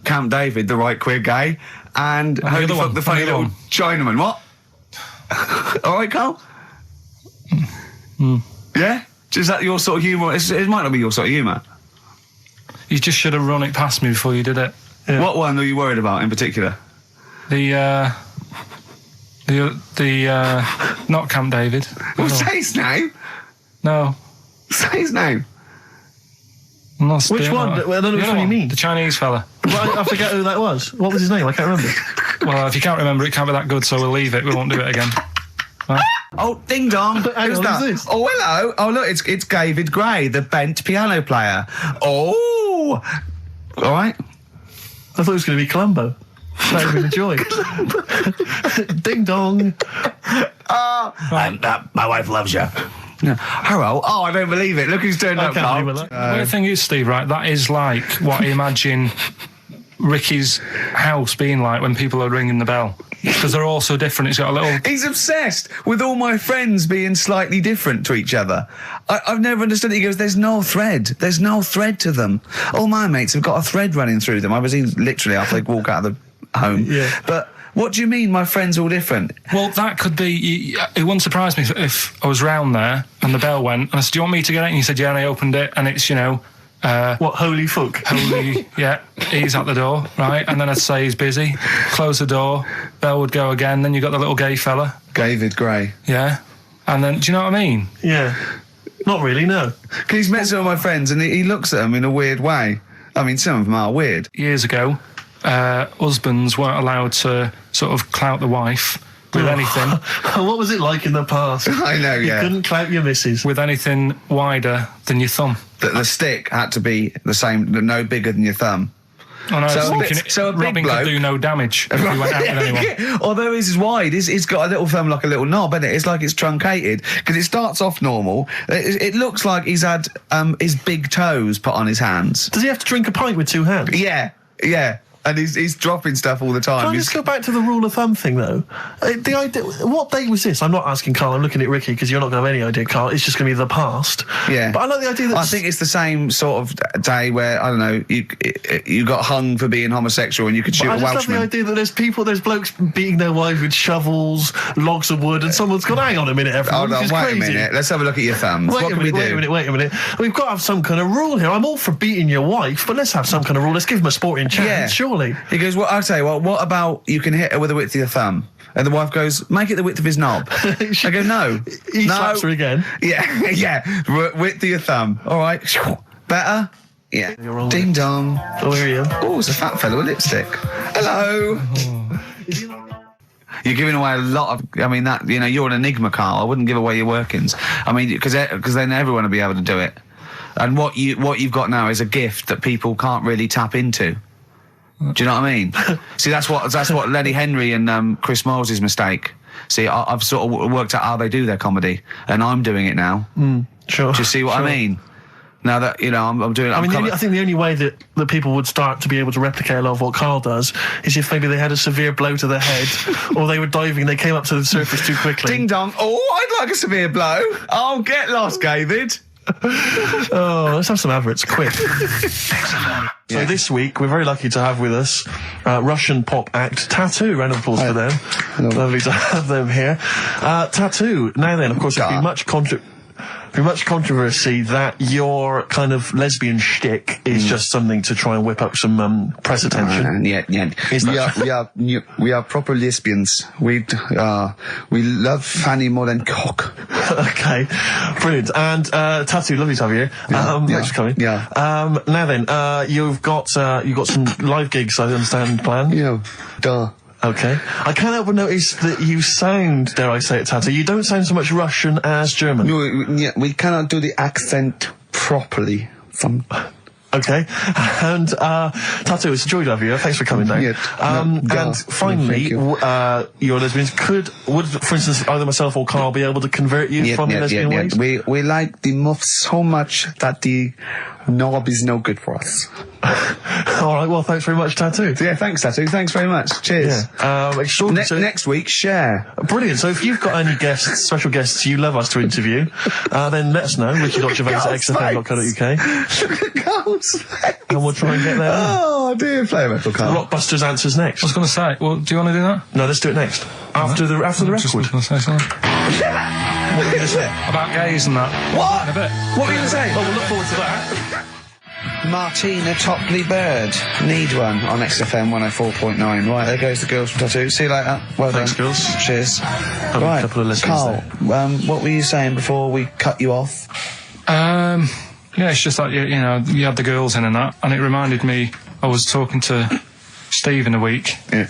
Camp David, the right queer gay, and Holy Fuck the Funny Little Chinaman. What? All right, Karl. Yeah. Is that your sort of humour? It might not be your sort of humour. You just should have run it past me before you did it. Yeah. What one are you worried about in particular? The not Camp David. Well, say his name. No. Say his name. Which one? Well, I don't know which one you mean. The Chinese fella. I forget who that was. What was his name? I can't remember. Well, if you can't remember, it can't be that good, so we'll leave it. We won't do it again. Right? Oh, ding dong. Hang Who's on, that? who's this? Oh, hello. Oh, look, it's David Gray, the bent piano player. Oh. All right. I thought it was going to be Columbo. That would have been a joy. Ding dong. My wife loves you. No. Hello. Oh, I don't believe it. Look who's turned up, can't Karl. believe it. The weird thing is, Steve, right, that is like what I imagine Ricky's house being like when people are ringing the bell. Because they're all so different. It's got a little... He's obsessed with all my friends being slightly different to each other. I've never understood it. He goes, there's no thread. There's no thread to them. All my mates have got a thread running through them. I was in literally after they walk out of the home. Yeah. But what do you mean my friends are all different? Well, that could be... It wouldn't surprise me if I was round there and the bell went, and I said, do you want me to get it? And he said, yeah, and I opened it, and it's, what, holy fuck? holy, yeah, he's at the door, right? And then I'd say he's busy, close the door, bell would go again, then you got the little gay fella. David Gray. Yeah. And then, do you know what I mean? Yeah. Not really, no. Because he's met some of my friends and he looks at them in a weird way. I mean, some of them are weird. Years ago, husbands weren't allowed to sort of clout the wife with anything. What was it like in the past? I know, You yeah. couldn't clout your missus. With anything wider than your thumb. The stick had to be the same, no bigger than your thumb. I know, So a big Robin bloke could do no damage if he went out with anyone. Although his is wide, he's got a little thumb like a little knob, isn't it? It's like it's truncated because it starts off normal. It looks like he's had his big toes put on his hands. Does he have to drink a pint with 2 hands? Yeah. And he's dropping stuff all the time. Can I just go back to the rule of thumb thing, though? The idea, what date was this? I'm not asking Carl, I'm looking at Ricky, because you're not going to have any idea, Carl. It's just going to be the past. Yeah. But I like the idea that... I think it's the same sort of day where, I don't know, you got hung for being homosexual and you could shoot a Welshman. I just love the idea that there's blokes beating their wives with shovels, logs of wood, and someone's gone, hang on a minute, everyone, Hold on, wait a minute. Let's have a look at your thumbs. What can we do? Wait a minute. We've got to have some kind of rule here. I'm all for beating your wife, but let's have some kind of rule. Let's give him a sporting chance, surely. He goes, well, I'll tell you what about you can hit her with the width of your thumb? And the wife goes, make it the width of his knob. I go, no. He slaps her again. Yeah. Width of your thumb. All right. Better? Yeah. You're wrong. Ding dong. Oh, here you are. Oh, it's a fat fella with lipstick. Hello. You're giving away a lot of, I mean, that, you know, you're an enigma, Carl. I wouldn't give away your workings. I mean, because then everyone will be able to do it. And what you've got now is a gift that people can't really tap into. Do you know what I mean? See, that's what Lenny Henry and Chris Miles' mistake. See, I've sort of worked out how they do their comedy, and I'm doing it now. Sure. Do you see what I mean? Now that, you know, I'm doing it. I think the only way that people would start to be able to replicate a lot of what Carl does is if maybe they had a severe blow to the head, or they were diving and they came up to the surface too quickly. Ding dong. Oh, I'd like a severe blow. Oh, get lost, David. Oh, let's have some adverts, quick. So this week, we're very lucky to have with us Russian pop act Tattoo. Round of applause for them. Hello. Lovely to have them here. Tattoo. Now then, of course, there's been much controversy that your kind of lesbian shtick is just something to try and whip up some press attention. We are proper lesbians. We love fanny more than cock. Okay, brilliant. And Tattoo, lovely to have you here. Thanks for coming. Yeah. Now then, you've got some live gigs, I understand, planned. Yeah. Duh. Okay. I can't help but notice that you sound, dare I say it, Tattoo, you don't sound so much Russian as German. No, we cannot do the accent properly. Okay. And, Tattoo, it's a joy to have you. Thanks for coming down. And finally, your lesbians would, for instance, either myself or Carl be able to convert you from your lesbian ways? We like the muff so much that the knob is no good for us. All right, well, thanks very much, Tattoo. Yeah, thanks, Tattoo. Thanks very much. Cheers. Extraordinary. Next week, share. Brilliant. So if you've got any guests, special guests you love us to interview, then let us know. Ricky.Gervais@xfm.co.uk. Look at Carl's face. And we'll try and get there. Oh, dear. Play a metal, Carl. Rockbusters answers next. I was going to say, well, do you want to do that? No, let's do it next. After the record. Just going to say something. What were you going to say? About gays and that. What? In a bit. What were you going to say? Well, we'll look forward to that. Martina Topley Bird. Need one on XFM 104.9. Right, there goes the girls from Tattoo. See you later. Well Thanks, done. girls. Cheers. A couple of listeners Carl, what were you saying before we cut you off? Yeah, it's just like, you know, you had the girls in and that, and it reminded me, I was talking to Steve in a week. Yeah.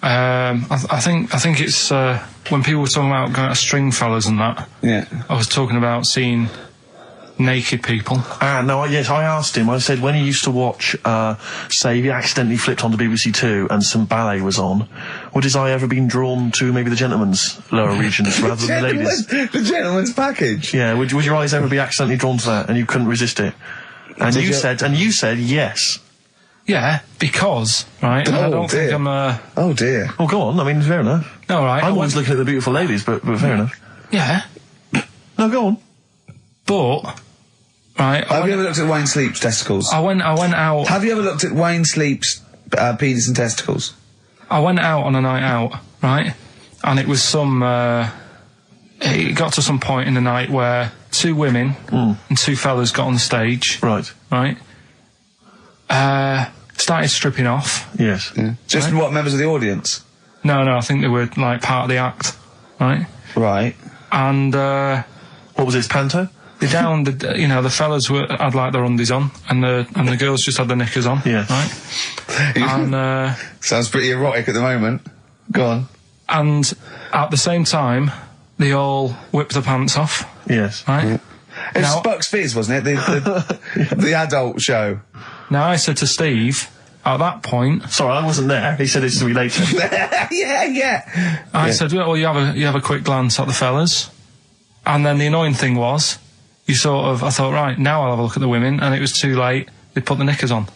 I think it's, when people were talking about going to Stringfellas and that, Yeah. I was talking about seeing naked people. Yes, I asked him, I said, when he used to watch, say, he accidentally flipped onto BBC Two and some ballet was on, would his eye ever been drawn to maybe the gentleman's lower regions rather than the ladies? The gentleman's package? Yeah, would your eyes ever be accidentally drawn to that and you couldn't resist it? And you said yes. Yeah, because, right, I don't think I'm Oh dear. Well, go on, I mean, fair enough. No, right. I'm always looking at the beautiful ladies, but fair enough. Yeah. No, go on. But, right. Have you ever looked at Wayne Sleep's testicles? I went out. Have you ever looked at Wayne Sleep's penis and testicles? I went out on a night out, right? And it was it got to some point in the night where 2 women and 2 fellas got on the stage. Right. Right? Started stripping off. Yes. Yeah. Just what, members of the audience? No, I think they were, like, part of the act. Right? Right. And, what was it, panto? The fellas had like their undies on, and the girls just had their knickers on. Yeah. Right. And sounds pretty erotic at the moment. Go on. And at the same time, they all whipped their pants off. Yes. Right. Yeah. It was Bucks Fizz, wasn't it? The adult show. Now I said to Steve, at that point, Sorry, I wasn't there. He said it's to be later. yeah. I said, well, you have a quick glance at the fellas. And then the annoying thing was, I thought, right, now I'll have a look at the women, and it was too late. They put the knickers on.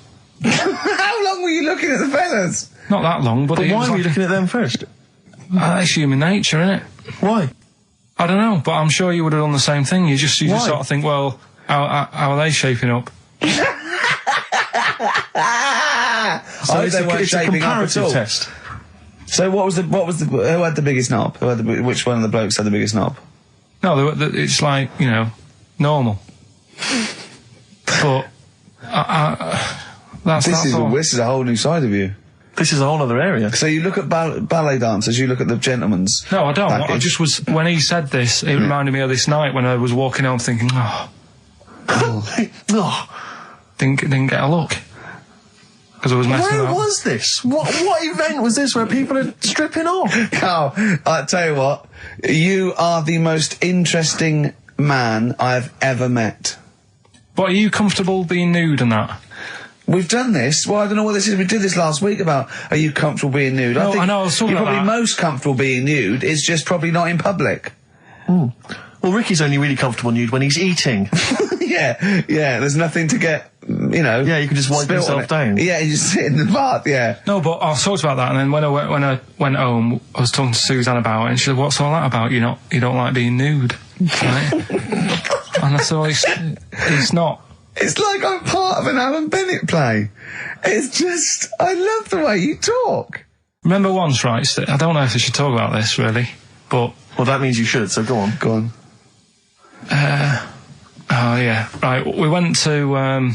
How long were you looking at the fellas? Not that long, but it Why was were you like, looking at them first? that's human nature, innit? Why? I don't know, but I'm sure you would have done the same thing. You just sort of think, well, how are they shaping up? So they weren't it's a shaping up at comparative all. test. So who had the biggest knob? Which one of the blokes had the biggest knob? No, it's like, normal. But This is a whole new side of you. This is a whole other area. So you look at ballet dancers, you look at the gentlemen's. No, I don't. package. I just was, when he said this, it reminded me of this night when I was walking home thinking, didn't get a look. Because I was messing Where up. was this? What event was this where people are stripping off? Carl, I tell you what, you are the most interesting man I've ever met. But are you comfortable being nude and that? We've done this. Well, I don't know what this is. We did this last week about, are you comfortable being nude? No, I know, I was talking you're about probably that. most comfortable being nude. It's just probably not in public. Well, Ricky's only really comfortable nude when he's eating. Yeah. There's nothing to get, Yeah, you can just wipe spilt on yourself it. down. Yeah, you just sit in the bath, yeah. No, but I talked about that, and then when I went home, I was talking to Suzanne about it, and she said, "What's all that about? You don't like being nude, right?" And I said, well, it's not. It's like I'm part of an Alan Bennett play. It's just, I love the way you talk. Remember once, right? I don't know if I should talk about this really, but Well, that means you should, so go on. Go on. oh yeah, right. We went to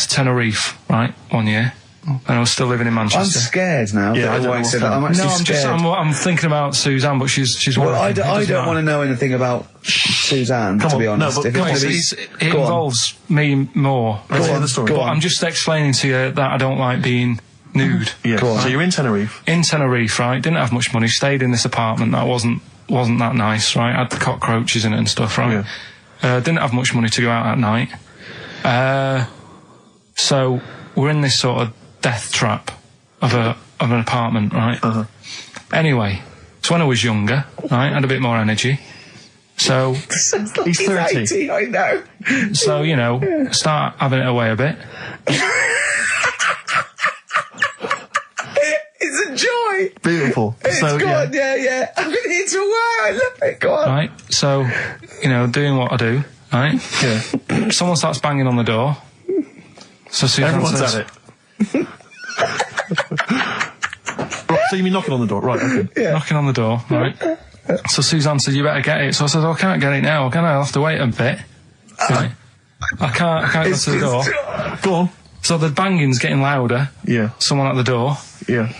Tenerife, right, one year, and I was still living in I'm Manchester. scared now. Yeah, that I don't White know said what's that. I'm No, actually scared. I'm thinking about Suzanne, but she's Well, working. I It don't doesn't want to matter. know anything about Suzanne, Come to on, be no, honest. but If come on, it's gonna It's- be- it Go on. involves me more. Let's hear the story. Go But on. I'm just explaining to you that I don't like being nude. Yeah. Go on. So you're in Tenerife. In Tenerife, right? Didn't have much money. Stayed in this apartment that wasn't that nice, right? Had the cockroaches in it and stuff, right? Didn't have much money to go out at night. So we're in this sort of death trap of an apartment, right? Anyway, so when I was younger, right, had a bit more energy. So He's 30. 80, I know. so start having it away a bit. It's a joy. Beautiful. It's so, good, yeah. I'm going to hit it away. I love it. Go on. Right, so, doing what I do, right? Yeah. Someone starts banging on the door. So Suzanne Everyone's says, at it. Right, so you mean knocking on the door? Right, okay. knocking on the door, right? So Suzanne said, you better get it. So I said, I can't get it now, can I? I'll have to wait a bit. Right? I can't go to the door. Go on. So the banging's getting louder. Yeah. Someone at the door. Yeah.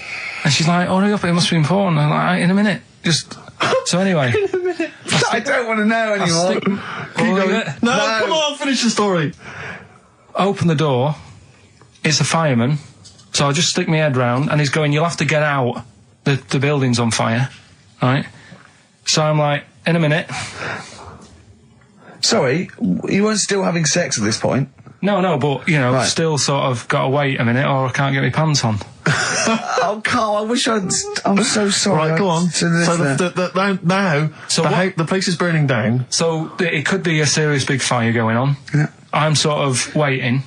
And she's like, hurry up, it must be important. I'm like, in a minute. So anyway. I don't want to know anymore. No, come on, finish the story. Open the door. It's a fireman. So I just stick my head round, and he's going, you'll have to get out. The building's on fire. Right? So I'm like, in a minute. Sorry, you weren't still having sex at this point? No, but, Right. still sort of got to wait a minute, or I can't get my pants on. Oh, Carl, I wish I'm so sorry. Right, go on. So So now, So the place is burning down. So it could be a serious big fire going on. Yeah. I'm sort of waiting.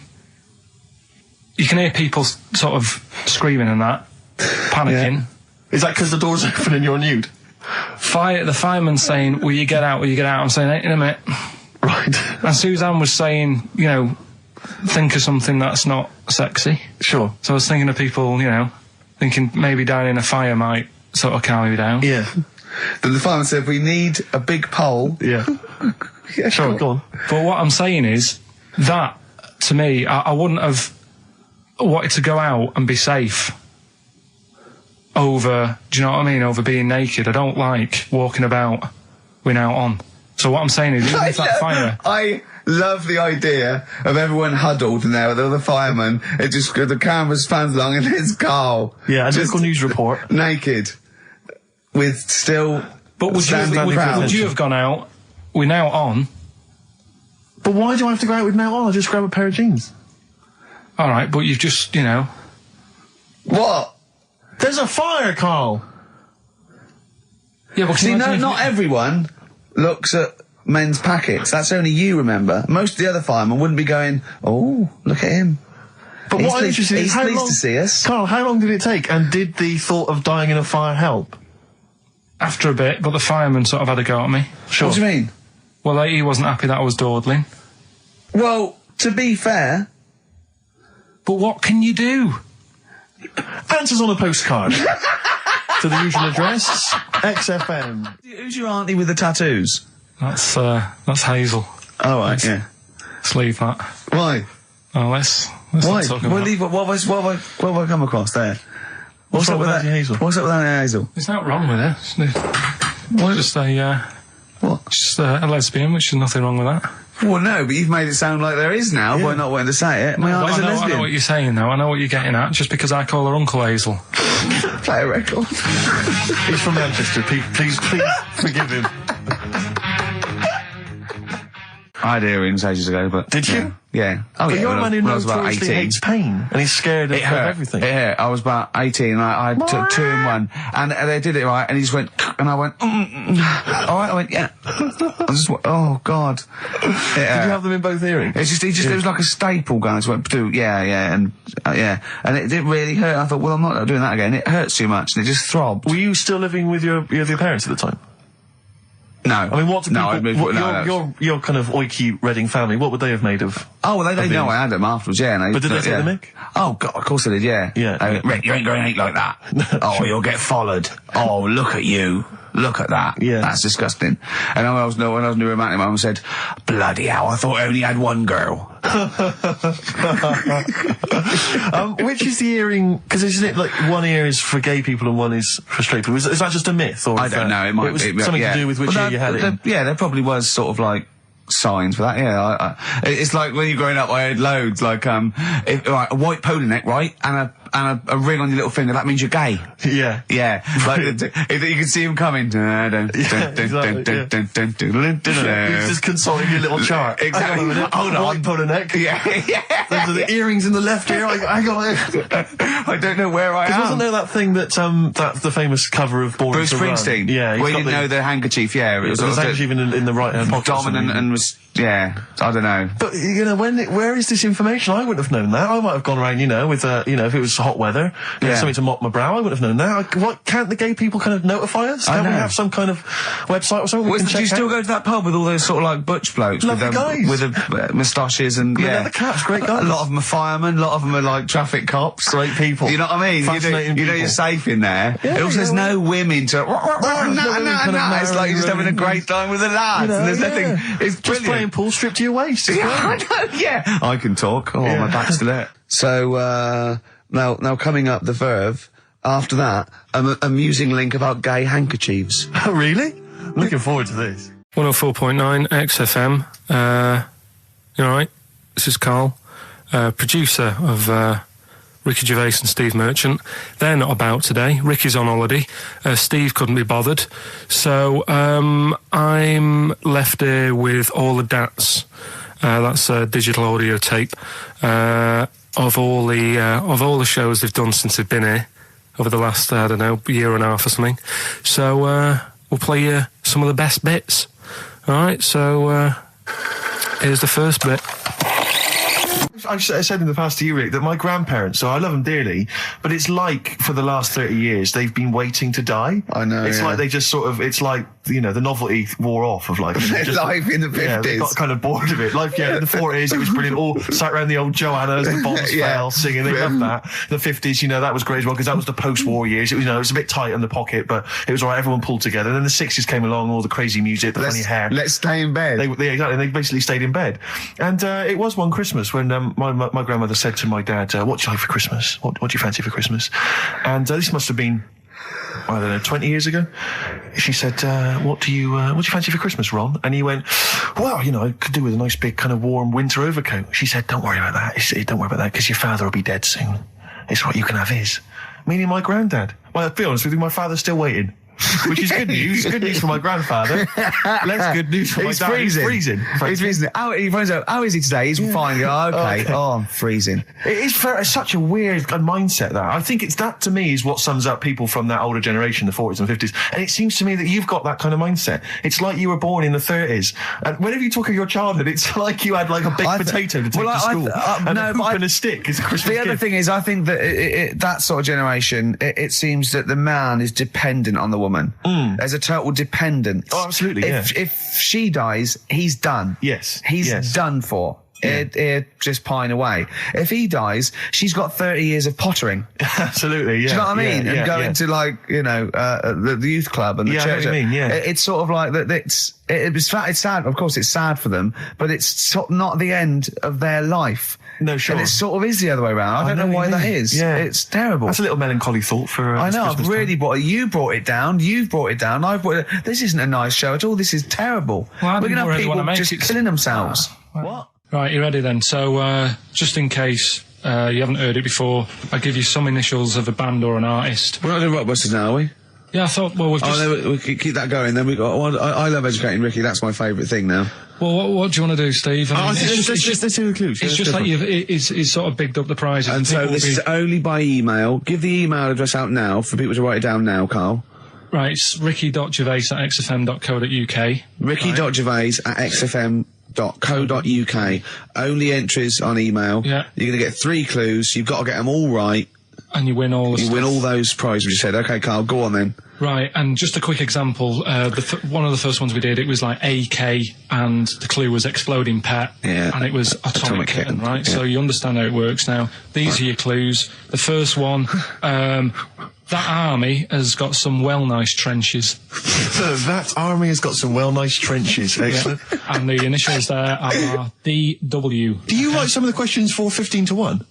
You can hear people sort of screaming and that, panicking. Is that because the door's open and you're nude? The fireman saying, will you get out, will you get out? I'm saying, in a minute. Right. And Suzanne was saying, think of something that's not sexy. Sure. So I was thinking of people, thinking maybe down in a fire might sort of calm me down. Yeah. Then the fireman said, we need a big pole. Yeah. Yeah, Sure, go on. But what I'm saying is that, to me, I wouldn't have wanted to go out and be safe over, do you know what I mean, over being naked. I don't like walking about without on. So what I'm saying is, even if that fire... I love the idea of everyone huddled in there with all the firemen. It just, the camera's fans along and there's Carl. Yeah, a just local news report. naked. With still But would you have gone out without on? But why do I have to go out with now on? I'll just grab a pair of jeans. All right, but you've just, What? There's a fire, Carl. Yeah, but See, not everyone looks at men's packets. That's only you, remember. Most of the other firemen wouldn't be going, oh, look at him. But what I'm interested in is he's how pleased long, to see us. Carl, how long did it take? And did the thought of dying in a fire help? After a bit, but the fireman sort of had a go at me. Sure. What do you mean? Well, he wasn't happy that I was dawdling. Well, to be fair... But what can you do? Answers on a postcard. To the usual address, XFM. Who's your auntie with the tattoos? That's Hazel. Oh, right, yeah. Let's leave that. Why? Oh, let's Why? not talk Well, about leave it. What have I come across there? What's up with that? Auntie Hazel? What's up with Auntie Hazel? There's nothing wrong with it. It's just What? just a lesbian, which is nothing wrong with that. Well, no, but you've made it sound like there is now by not wanting to say it. My auntie's a I lesbian. know what you're saying now. I know what you're getting at. Just because I call her Uncle Hazel. Play a record. He's from Manchester. Please forgive him. I had earrings ages ago, but... Did you? Yeah. Oh, But yeah, you're a when man who when I was about notoriously 18. hates pain, and he's scared of everything. It hurt. I was about 18 and I took 2 in 1 and they did it right and he just went and I went alright, I went yeah. I just went, oh god. Did you have them in both earrings? It's just it was like a staple gun. I just went yeah and it did really hurt. I thought, well, I'm not doing that again. It hurts too much and it just throbbed. Were you still living with your parents at the time? No. I mean, what do people... I'd moved, your kind of oiky Reading family, what would they have made of... Oh, well, they know I had them afterwards, yeah. And But did they take the mick? Oh, God, of course they did, yeah. Yeah. Rick, you ain't going to eat like that. Oh, you'll get followed. Oh, look at you. Look at that. Yeah. That's disgusting. And when I was new romantic, my mum said, bloody hell, I thought I only had one girl. Which is the earring... Because isn't it like one ear is for gay people and one is for straight people? Is that just a myth? Or I don't know, it might was be. something to do with which ear you had it in? Yeah, there probably was sort of like signs for that, yeah. It's like when you're growing up, I had loads, like, a white polo neck, right? And a ring on your little finger, that means you're gay. Yeah. Yeah. Like, if you can see him coming. He's just consulting your little chart. Exactly. Hold on. White polo neck. Yeah. Those are the earrings in the left ear. I got it. I don't know where I am. Wasn't there that thing that the famous cover of Born Bruce to Run? Springsteen? Yeah. Well, you didn't know the handkerchief, yeah. It was handkerchief in the right hand pocket. Dominant and was, yeah, I don't know. But, you know, where is this information? I wouldn't have known that. I might have gone around, with, if it was hot weather, something to mop my brow, I wouldn't have known that. Can't the gay people kind of notify us? Can't we have some kind of website or something we can check Do you still out? go to that pub with all those sort of like butch blokes? Lovely guys. With the moustaches and, They're the caps, great guys. A lot of them are firemen, a lot of them are like traffic cops. Great people. You know what I mean? Fascinating You know people. you're safe in there. Yeah, and also there's no women to... It's like you're just having a great time with the lads. And there's nothing... It's Just brilliant. playing pool stripped to your waist. Yeah, I know, yeah. I can talk. Oh, my back's to that. So, now coming up the Verve, after that, an amusing link about gay handkerchiefs. Oh, really? Looking forward to this. 104.9 XFM. You alright? This is Carl, producer of Ricky Gervais and Steve Merchant. They're not about today. Ricky's on holiday. Steve couldn't be bothered. So I'm left here with all the DATs. That's a digital audio tape of all the shows they've done since they've been here over the last, I don't know, year and a half or something. So we'll play you some of the best bits. Alright, so here's the first bit. I've said in the past to you, Rick, that my grandparents, so I love them dearly, but it's like for the last 30 years they've been waiting to die. I know, It's like they just sort of, it's like, the novelty wore off of like... Life in the 50s. Yeah, they got kind of bored of it. Life, in the 40s it was brilliant. All sat around the old Joanna's, the bombs fell, singing, they loved that. The 50s, that was great as well, because that was the post-war years. It was, it was a bit tight in the pocket, but it was alright, everyone pulled together. And then the 60s came along, all the crazy music, the funny hair. Let's stay in bed. Exactly, they basically stayed in bed. And it was one Christmas when my grandmother said to my dad, what do you like for Christmas? What do you fancy for Christmas? And this must have been, I don't know, 20 years ago. She said, what do you fancy for Christmas, Ron? And he went, well, I could do with a nice big kind of warm winter overcoat. She said, don't worry about that. Don't worry about that, because your father will be dead soon. It's right, you can have his. Meaning my granddad. Well, to be honest with you, my father's still waiting. which is good news. Good news for my grandfather. Less good news for my dad. Freezing. He's freezing. He's freezing. He finds out, how is he today? He's fine. Oh, okay. Oh, I'm freezing. It is such a weird mindset, that. I think that, to me, is what sums up people from that older generation, the 40s and 50s. And it seems to me that you've got that kind of mindset. It's like you were born in the 30s. And whenever you talk of your childhood, it's like you had like a baked potato to take to school. And a hoop and a stick is a Christmas gift. The other thing is, I think that that sort of generation, it seems that the man is dependent on the woman. There's a total dependence. Oh, absolutely, If she dies, he's done. Yes. He's done for. It just pine away. If he dies, she's got 30 years of pottering. Absolutely, yeah. Do you know what I mean? And going to, like, you know, the youth club and the church. I know what you mean, yeah. It's sort of like that. It's sad. Of course, it's sad for them, but it's not the end of their life. No, sure. And it sort of is the other way around. I don't know why that is. Yeah. It's terrible. That's a little melancholy thought for. I know. I've really brought it. You brought it down. You've brought it down. I've brought it. This isn't a nice show at all. This is terrible. Well, we're going to have really people just killing themselves. What? Right, you ready then? So, just in case you haven't heard it before, I'll give you some initials of a band or an artist. We're not doing Rockbusters now, are we? Yeah, I thought, well, we've just... Oh, no, we keep that going. Then we got... I love educating Ricky. That's my favourite thing now. Well, what do you want to do, Steve? I mean, let's hear the clues. It's just like he's sort of bigged up the prizes. And so this is only by email. Give the email address out now for people to write it down now, Carl. Right, it's ricky.gervais@xfm.co.uk. ricky.gervais@xfm.co.uk. Only entries on email. Yeah. You're going to get 3 clues. You've got to get them all right. And you win all the stuff. You win all those prizes you said. Okay, Carl, go on then. Right, and just a quick example. One of the first ones we did, it was like AK, and the clue was exploding pet, and it was atomic kitten, right? Yeah. So you understand how it works now. These are your clues. The first one, that army has got some nice trenches. That army has got some nice trenches. Excellent. Yeah. And the initials there are DW. Do you write some of the questions for 15 to 1?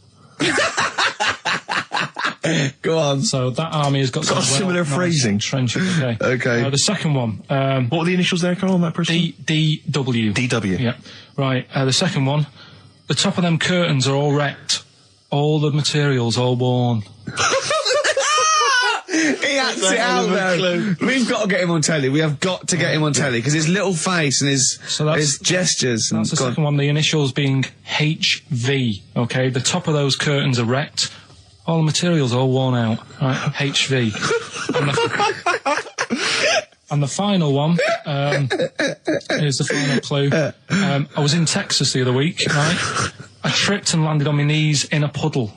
Go on. So that army has got some similar phrasing. Trenches. Okay. Okay. The second one. What are the initials there, Carl, on that person? DW. DW. Yeah. Right. The second one. The top of them curtains are all wrecked. All the materials all worn. He acts it out, though. We've got to get him on telly. We have got to get him on telly, because his little face and his gestures. That's the second one. The initials being HV. Okay. The top of those curtains are wrecked. All the materials all worn out. Right. HV. And the final one, here's the final clue. I was in Texas the other week, right? I tripped and landed on my knees in a puddle.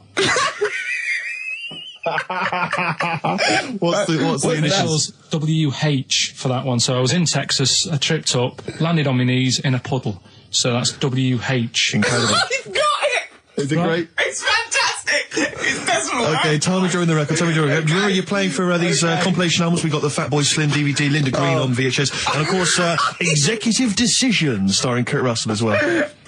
What's the initials? WH for that one. So I was in Texas, I tripped up, landed on my knees in a puddle. So that's WH. Incredible. You've got it! Is it great? It's fantastic! It's decimal. Okay, tell me during the record. Do you remember you're playing for these compilation albums? We got the Fatboy Slim DVD, Linda Green on VHS, and of course Executive Decision, starring Kurt Russell as well.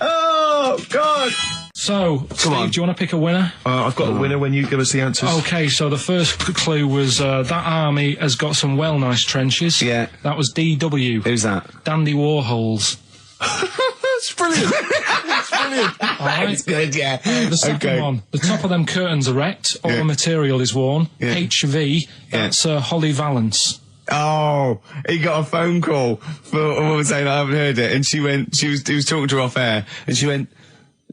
Oh God! So, Steve, do you want to pick a winner? I've got a winner when you give us the answers. Okay, so the first clue was that army has got some nice trenches. Yeah. That was DW. Who's that? Dandy Warhols. That's brilliant. That's brilliant. All right. That's good, yeah. The second one, the top of them curtains are wrecked. All the material is worn. Yeah. HV. That's Holly Valance. Oh, he got a phone call for a woman saying I haven't heard it, and he was talking to her off air, and she went,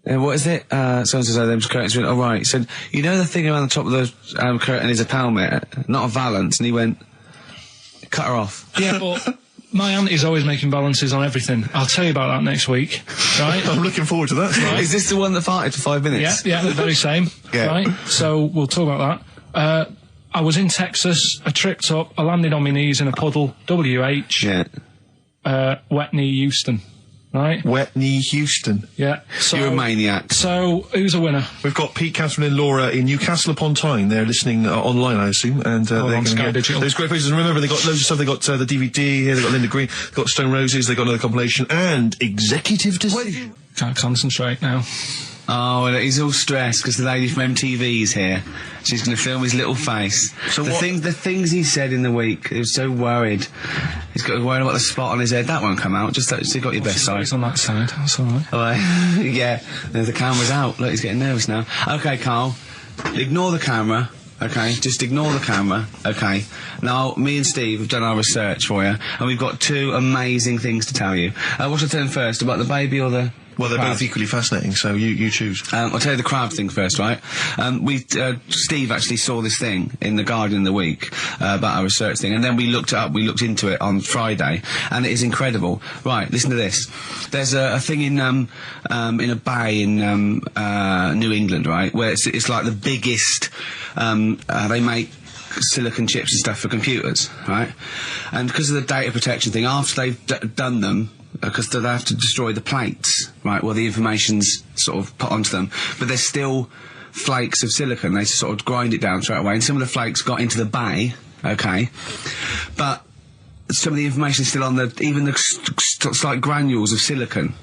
what is it? So-and-so said them curtains. She went, oh right. He said, you know the thing around the top of the curtain is a palmet, not a valance, and he went, cut her off. Yeah, but my auntie's always making balances on everything. I'll tell you about that next week, right? I'm looking forward to that. Right. Is this the one that farted for 5 minutes? Yeah, the very same. Yeah. Right? So we'll talk about that. I was in Texas, I tripped up, I landed on my knees in a puddle, WH, wet knee Houston, right? Wet knee Houston. Yeah. So, You're a maniac. So, who's a winner? We've got Pete, Catherine and Laura in Newcastle upon Tyne. They're listening online, I assume, and they're going to get Digital. those great places. And remember, they got loads of stuff. They got the DVD here, they got Linda Green, they got Stone Roses, they got another compilation, and Executive Decision. Can't concentrate now. Oh, well, he's all stressed because the lady from MTV is here. She's going to film his little face. So the things he said in the week, he was so worried. He's got worried about the spot on his head. That won't come out. Just you got your best side. He's on that side. That's all right. Yeah, the camera's out. Look, he's getting nervous now. Okay, Carl, ignore the camera. okay? Just ignore the camera, okay? Now, me and Steve have done our research for you, and we've got 2 amazing things to tell you. What should I tell them first, about the baby or the... Well, they're crab? both equally fascinating, so you choose. I'll tell you the crab thing first, right? Steve actually saw this thing in the Guardian of the Week about our research thing, and then we looked into it on Friday, and it is incredible. Right, listen to this. There's a thing in a bay in New England, right, where it's like the biggest. They make silicon chips and stuff for computers, right? And because of the data protection thing, after they've done them, because they have to destroy the plates, right, well, the information's sort of put onto them, but there's still flakes of silicon. They sort of grind it down straight away, and some of the flakes got into the bay, okay, but some of the information is still on even the slight granules of silicon.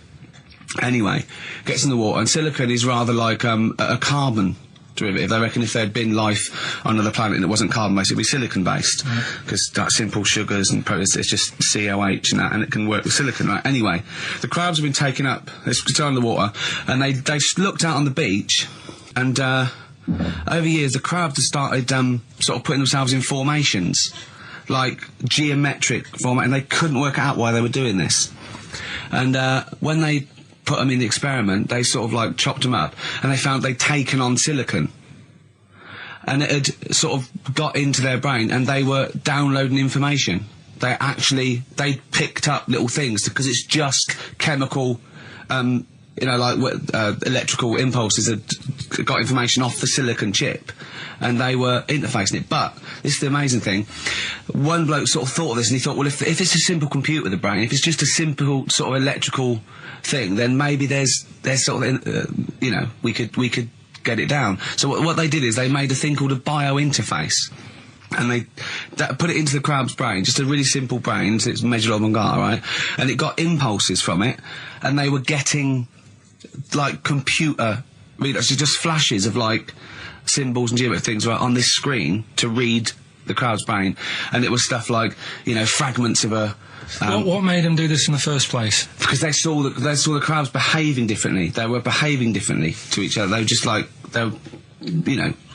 Anyway, gets in the water, and silicon is rather like a carbon derivative. They reckon if there had been life on another planet and it wasn't carbon-based, it'd be silicon-based. Because like simple sugars and proteins, it's just COH and that, and it can work with silicon, right? Anyway, the crabs have been taken up, they're still in the water, and they looked out on the beach, and over years the crabs have started sort of putting themselves in formations, like geometric format, and they couldn't work out why they were doing this. And when they put them in the experiment, they sort of like chopped them up, and they found they'd taken on silicon, and it had sort of got into their brain, and they were downloading information. They picked up little things, because it's just chemical, electrical impulses that got information off the silicon chip, and they were interfacing it. But this is the amazing thing. One bloke sort of thought of this, and he thought, well, if it's a simple computer with a brain, if it's just a simple sort of electrical thing, then maybe there's sort of, we could get it down. So what they did is they made a thing called a biointerface, and they put it into the crab's brain, just a really simple brain, so it's medulla oblongata, right? And it got impulses from it, and they were getting like computer readers, so just flashes of like symbols and geometric things right on this screen to read the crab's brain, and it was stuff like fragments of a. What made them do this in the first place? Because they saw the crabs behaving differently. They were behaving differently to each other. They were just like they were,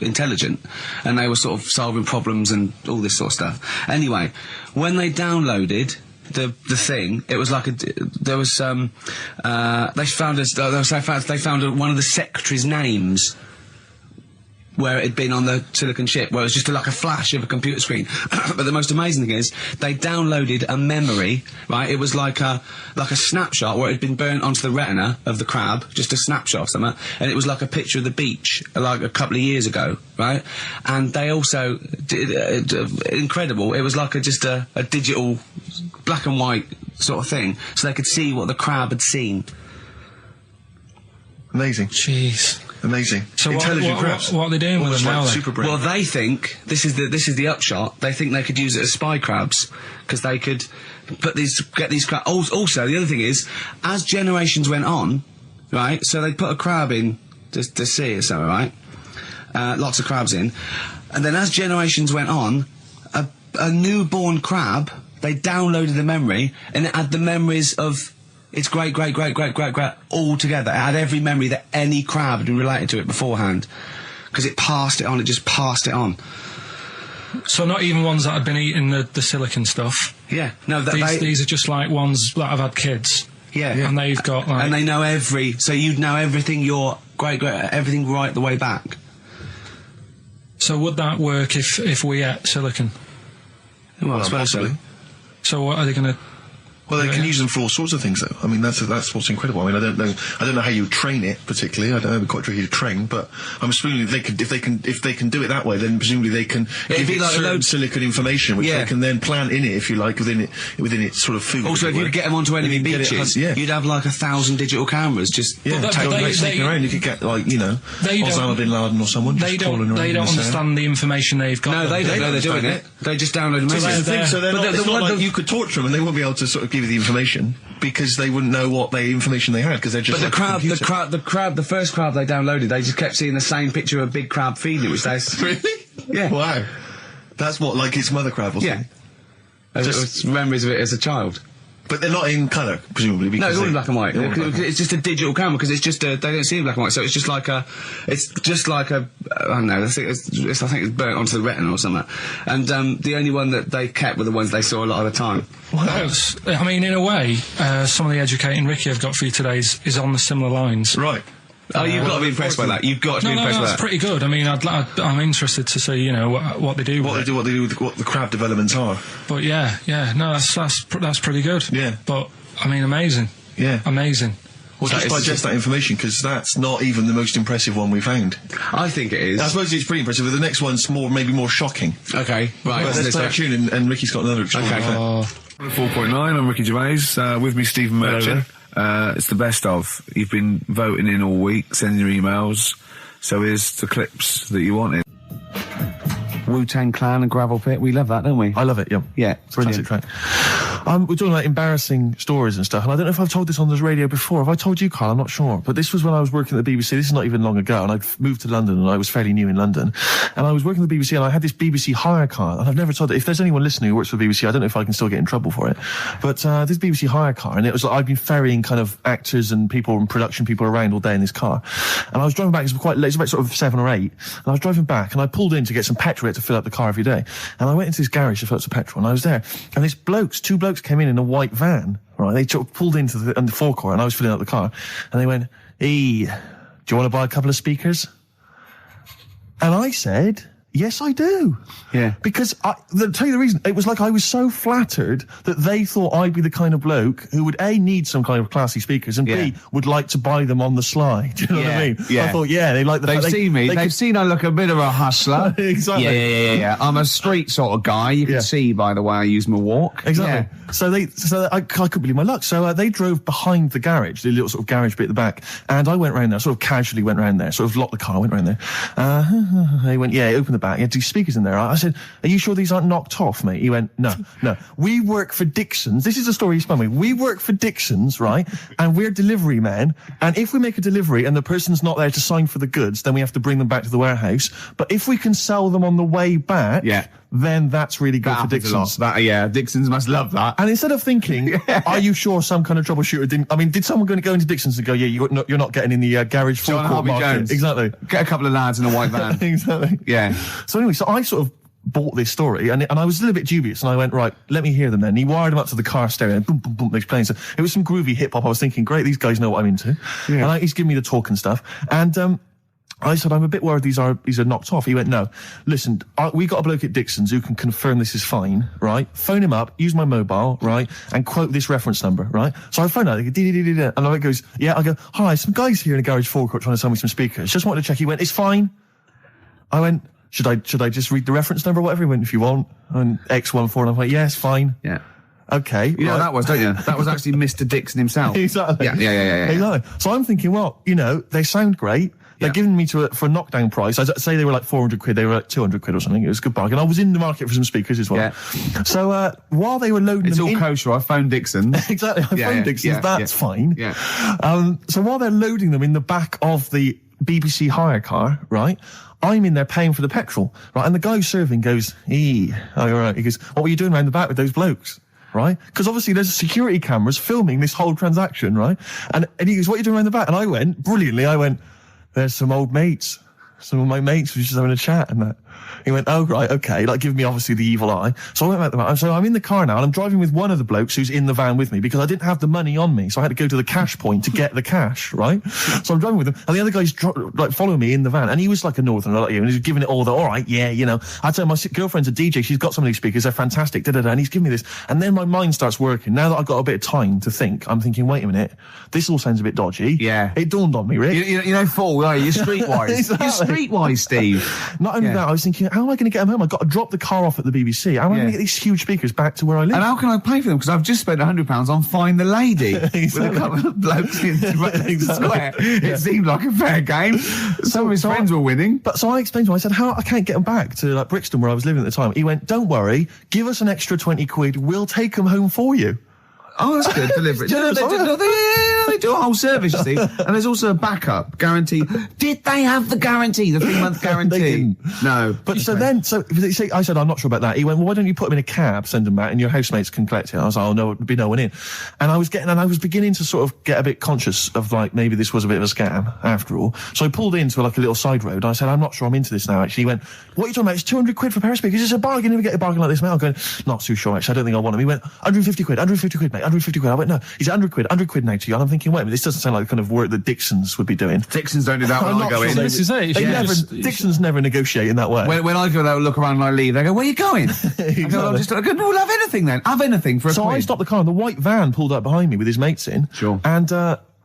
intelligent, and they were sort of solving problems and all this sort of stuff. Anyway, when they downloaded the thing, it was like they found one of the secretary's names where it had been on the silicon chip, where it was just like a flash of a computer screen. But the most amazing thing is, they downloaded a memory, right? It was like a snapshot where it had been burnt onto the retina of the crab, just a snapshot of something, and it was like a picture of the beach, like a couple of years ago, right? And they also did, incredible, it was like just a digital black and white sort of thing, so they could see what the crab had seen. Amazing. Jeez. Amazing. So intelligent crabs. What are they doing with them now? Super brain. Well, they think this is the upshot. They think they could use it as spy crabs, because they could get these crabs. Also, the other thing is, as generations went on, right? So they put a crab in the sea or something, right? Lots of crabs in, and then as generations went on, a newborn crab, they downloaded the memory, and it had the memories of its great all together. It had every memory that any crab had been related to it beforehand, because it passed it on. It just passed it on. So not even ones that had been eating the silicon stuff. Yeah, no. These are just like ones that have had kids. Yeah, and they've got like. And they know so you'd know everything. Your everything right the way back. So would that work if we ate silicon? Well, I suppose possibly. So what are they going to? Well, they can use them for all sorts of things, though. I mean, that's what's incredible. I mean, I don't know how you train it particularly. I don't know, it'd be quite tricky to train, but I'm assuming if they can do it that way, then presumably they can give it like certain silicon information, which they can then plant in it, if you like, within its sort of food. Also, if you could get them onto enemy beaches, you'd have like 1,000 digital cameras just sneaking around. You could get Osama bin Laden or someone. They don't understand the information they've got. No, they don't know they're doing it. They just download the message. So it's not like you could torture them and they won't be able to sort of give you the information, because they wouldn't know what information they had, because they're just. But the first crab they downloaded, they just kept seeing the same picture of a big crab feeding it, which they. Really? Yeah. Wow. That's what, like its mother crab or something? Yeah. Just memories of it as a child. But they're not in colour, presumably. No, Because it's all in black and white. It's just a digital camera because it's just they don't see in black and white, so it's just like a I don't know. I think it's burnt onto the retina or something. And the only one that they kept were the ones they saw a lot of the time. Well, I mean, in a way, some of the educating Ricky I've got for you today is on the similar lines. Right. Oh, you've got to be impressed by that. You've got to be impressed by that. That's pretty good. I mean, I'm interested to see, you know, what they do. What the crab developments are. But yeah, no, that's pretty good. Yeah. But I mean, amazing. Yeah. Amazing. Well, just digest that information, because that's not even the most impressive one we found. I think it is. I suppose it's pretty impressive, but the next one's maybe more shocking. Okay, right. Well, let's play a tune, and Ricky's got another extraordinary fact. 4.9, I'm Ricky Gervais, with me Stephen Merchant. It's the best of. You've been voting in all week, sending your emails, so here's the clips that you wanted. Wu-Tang Clan and Gravel Pit, we love that, don't we? I love it, yeah. Yeah, Brilliant. Classic track. We're talking about embarrassing stories and stuff, and I don't know if I've told this on the radio before. Have I told you, Carl? I'm not sure. But this was when I was working at the BBC. This is not even long ago, and I'd moved to London, and I was fairly new in London. And I was working at the BBC, and I had this BBC hire car, and I've never told it. If there's anyone listening who works for the BBC, I don't know if I can still get in trouble for it. But this BBC hire car, and it was like I'd been ferrying kind of actors and people and production people around all day in this car. And I was driving back, it was quite late, it was about sort of 7 or 8, and I was driving back, and I pulled in to get some petrol to fill up the car every day. And I went into this garage to fill up some petrol, and I was there, and these two blokes came in a white van, right? They pulled into the forecourt, and I was filling up the car, and they went, "Hey, do you want to buy a couple of speakers?" And I said, "Yes, I do." Yeah. Because, I'll tell you the reason, it was like I was so flattered that they thought I'd be the kind of bloke who would, A, need some kind of classy speakers, and B, would like to buy them on the sly. Do you know what I mean? Yeah. I thought, they like the They've seen me. They've seen I look a bit of a hustler. Exactly. Yeah. I'm a street sort of guy. You can see by the way I use my walk. Exactly. Yeah. So I couldn't believe my luck. So they drove behind the garage, the little sort of garage bit at the back, and I went round there, sort of casually went round there, sort of locked the car, went round there. They went, open the back. You had 2 speakers in there. I said, "Are you sure these aren't knocked off, mate?" He went, No. We work for Dixon's. This is a story he spun me. We work for Dixon's, right? And we're delivery men. And if we make a delivery and the person's not there to sign for the goods, then we have to bring them back to the warehouse. But if we can sell them on the way back, then that's really good for Dixon's. Dixon's must love that. And instead of thinking, are you sure some kind of troubleshooter didn't... I mean, did someone go into Dixon's and go, you're not getting in the garage forecourt market? Jones. Exactly. Get a couple of lads in a white van. Exactly. Yeah. So anyway, I sort of bought this story, and I was a little bit dubious, and I went, right, let me hear them then. And he wired them up to the car stereo, and boom, boom, boom, they're playing. So it was some groovy hip-hop. I was thinking, great, these guys know what I'm into. Yeah. And he's giving me the talk and stuff. And I said, I'm a bit worried these are knocked off. He went, no, listen, we got a bloke at Dixon's who can confirm this is fine, right? Phone him up, use my mobile, right? And quote this reference number, right? So I phone out, and I goes, I go, hi, some guys here in the garage forecourt trying to sell me some speakers. Just wanted to check. He went, it's fine. I went, should I just read the reference number or whatever? He went, if you want. And X14, and I'm like, yeah, it's fine. Yeah. Okay. You know what that was, don't you? That was actually Mr. Dixon himself. Exactly. Yeah. Exactly. So I'm thinking, well, they sound great. They're giving me for a knockdown price. I'd say they were like 400 quid. They were like 200 quid or something. It was a good bargain. I was in the market for some speakers as well. Yeah. So while they were loading them in... It's all kosher. I phoned Dixon. Exactly. I phoned Dixon. That's fine. Yeah. So while they're loading them in the back of the BBC hire car, right, I'm in there paying for the petrol, right, and the guy who's serving goes, all right. He goes, what were you doing around the back with those blokes? Right? Because obviously there's security cameras filming this whole transaction, right? And he goes, what are you doing around the back? And I went, there's some old mates. Some of my mates were just having a chat and that. He went, oh, right, okay, like giving me obviously the evil eye. So I went back there. So I'm in the car now, and I'm driving with one of the blokes who's in the van with me because I didn't have the money on me. So I had to go to the cash point to get the cash, right? So I'm driving with him, and the other guy's following me in the van, and he was like a northerner like you, and he's giving it all the, all right, I tell my girlfriend's a DJ, she's got some of these speakers, they're fantastic, and he's giving me this. And then my mind starts working. Now that I've got a bit of time to think, I'm thinking, wait a minute, this all sounds a bit dodgy. Yeah. It dawned on me, Rick. You know, fool, are you? You're streetwise. Exactly. You're streetwise, Steve. Not only that, I was thinking, how am I going to get them home? I've got to drop the car off at the BBC. How am I going to get these huge speakers back to where I live? And how can I pay for them? Because I've just spent £100 on Find the Lady Exactly. with a couple of blokes in the square. It seemed like a fair game. Some of his friends were winning. But so I explained to him, I said, I can't get them back to like Brixton where I was living at the time. He went, don't worry, give us an extra 20 quid, we'll take them home for you. Oh, that's good. Deliberate. they do a whole service, you see. And there's also a backup guarantee. Did they have the guarantee, the 3-month guarantee? They didn't. No. But so I said, I'm not sure about that. He went, well, why don't you put him in a cab, send him back, and your housemates can collect it? I was like, oh no, there'd be no one in. And I was beginning to sort of get a bit conscious of like, maybe this was a bit of a scam after all. So I pulled into like a little side road. I said, I'm not sure I'm into this now, actually. He went, what are you talking about? It's 200 quid for a pair of speakers. It's a bargain. You never get a bargain like this, mate. I'm going, not too sure, actually. I don't think I want them. He went, 150 quid, mate, 150 quid. I went, no, he's 100 quid now to you. And I'm thinking, wait a minute, this doesn't sound like the kind of work that Dixons would be doing. Dixons don't do that when I go in. This is it. Dixons never negotiate in that way. When I go, they'll look around and I leave. They go, where are you going? I go, no, we'll have anything then. Have anything for a So quid. I stopped the car and the white van pulled up behind me with his mates in. Sure.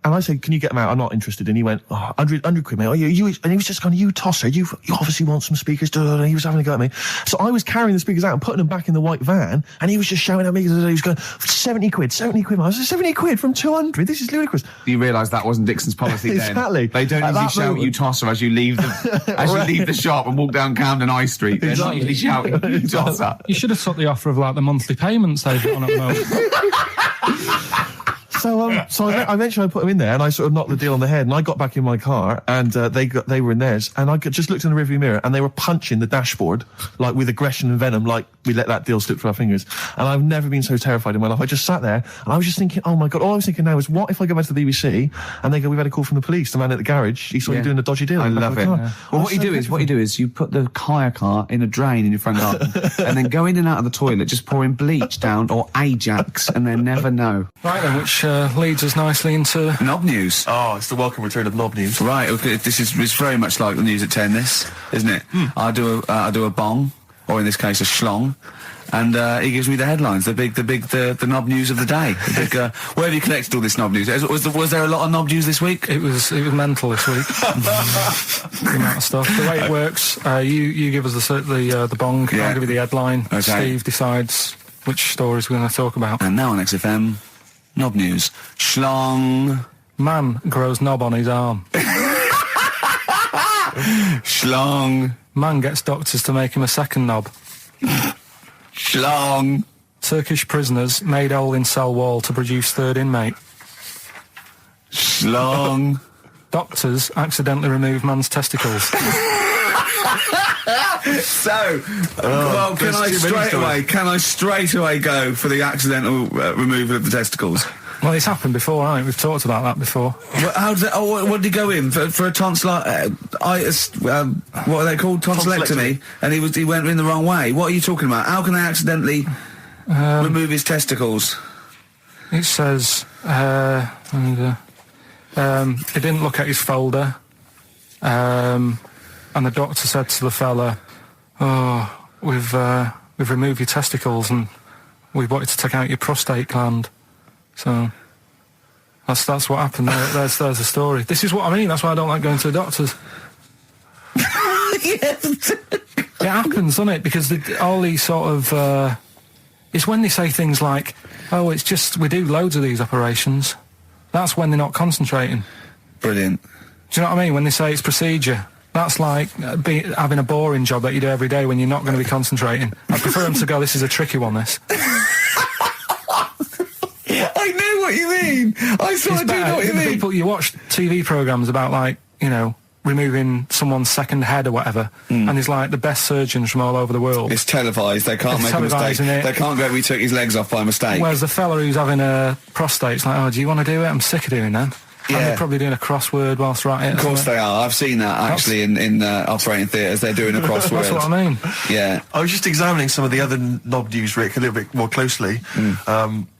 And I said, can you get him out? I'm not interested. And he went, 100 quid, mate. Oh, you, and he was just going, you tosser, you obviously want some speakers. And he was having a go at me. So I was carrying the speakers out and putting them back in the white van. And he was just shouting at me. He was going, 70 quid. I was like, 70 quid from 200? This is ludicrous. You realise that wasn't Dixon's policy then. Exactly. They don't usually shout you tosser as you leave the shop and walk down Camden High Street. They're not usually shouting you tosser. You should have took the offer of like the monthly payments they've got on at the moment. So I eventually put him in there, and I sort of knocked the deal on the head, and I got back in my car, and they were in theirs, and I just looked in the rearview mirror, and they were punching the dashboard, like with aggression and venom, like we let that deal slip through our fingers. And I've never been so terrified in my life. I just sat there, and I was just thinking, oh my God, all I was thinking now is, what if I go back to the BBC, and they go, we've had a call from the police, the man at the garage, he saw you doing a dodgy deal. I love it. Yeah. Well, what you do is you put the hire car in a drain in your front garden, and then go in and out of the toilet, just pouring bleach down, or Ajax, and then never know. Right then, which leads us nicely into Knob news. Oh, it's the welcome return of Knob News. Right, okay, it's very much like the news at 10, this, isn't it? I do a bong, or in this case a schlong, and he gives me the headlines, the knob news of the day. Where have you collected all this knob news? Was there a lot of knob news this week? it was mental this week. The amount of stuff. The way it works, you give us the bong, Yeah. I'll give you the headline. Okay. Steve decides which stories we're going to talk about. And now on XFM, knob news. Schlong. Man grows knob on his arm. Schlong. Man gets doctors to make him a second knob. Schlong. Turkish prisoners made hole in cell wall to produce third inmate. Schlong. Doctors accidentally remove man's testicles. So, well, can I straight away go for the accidental removal of the testicles? Well, it's happened before, hasn't it? We've talked about that before. How does that, what did he go in for a tonsillitis? What are they called? Tonsillectomy. And he went in the wrong way. What are you talking about? How can they accidentally remove his testicles? It says he didn't look at his folder, and the doctor said to the fella, "Oh, we've removed your testicles and we wanted to take out your prostate gland." So that's what happened. There's the story. This is what I mean. That's why I don't like going to the doctors. Yes. It happens, doesn't it? Because all these sort of it's when they say things like, "Oh, it's just we do loads of these operations." That's when they're not concentrating. Brilliant. Do you know what I mean? When they say it's procedure, that's like having a boring job that you do every day when you're not going to be concentrating. I prefer them to go, "This is a tricky one, this." I know what you mean. I do know what you mean. People, you watch TV programmes about, like, you know, removing someone's second head or whatever, and there's like the best surgeons from all over the world. It's televised. They can't It's make a mistake. televising it. They can't go, we took his legs off by mistake. Whereas the fella who's having a prostate's like, "Oh, do you want to do it? I'm sick of doing that." Yeah. And they're probably doing a crossword whilst right Of course they are. I've seen that actually in operating theatres. They're doing a crossword. That's what I mean. Yeah. I was just examining some of the other knob news, Rick, a little bit more closely.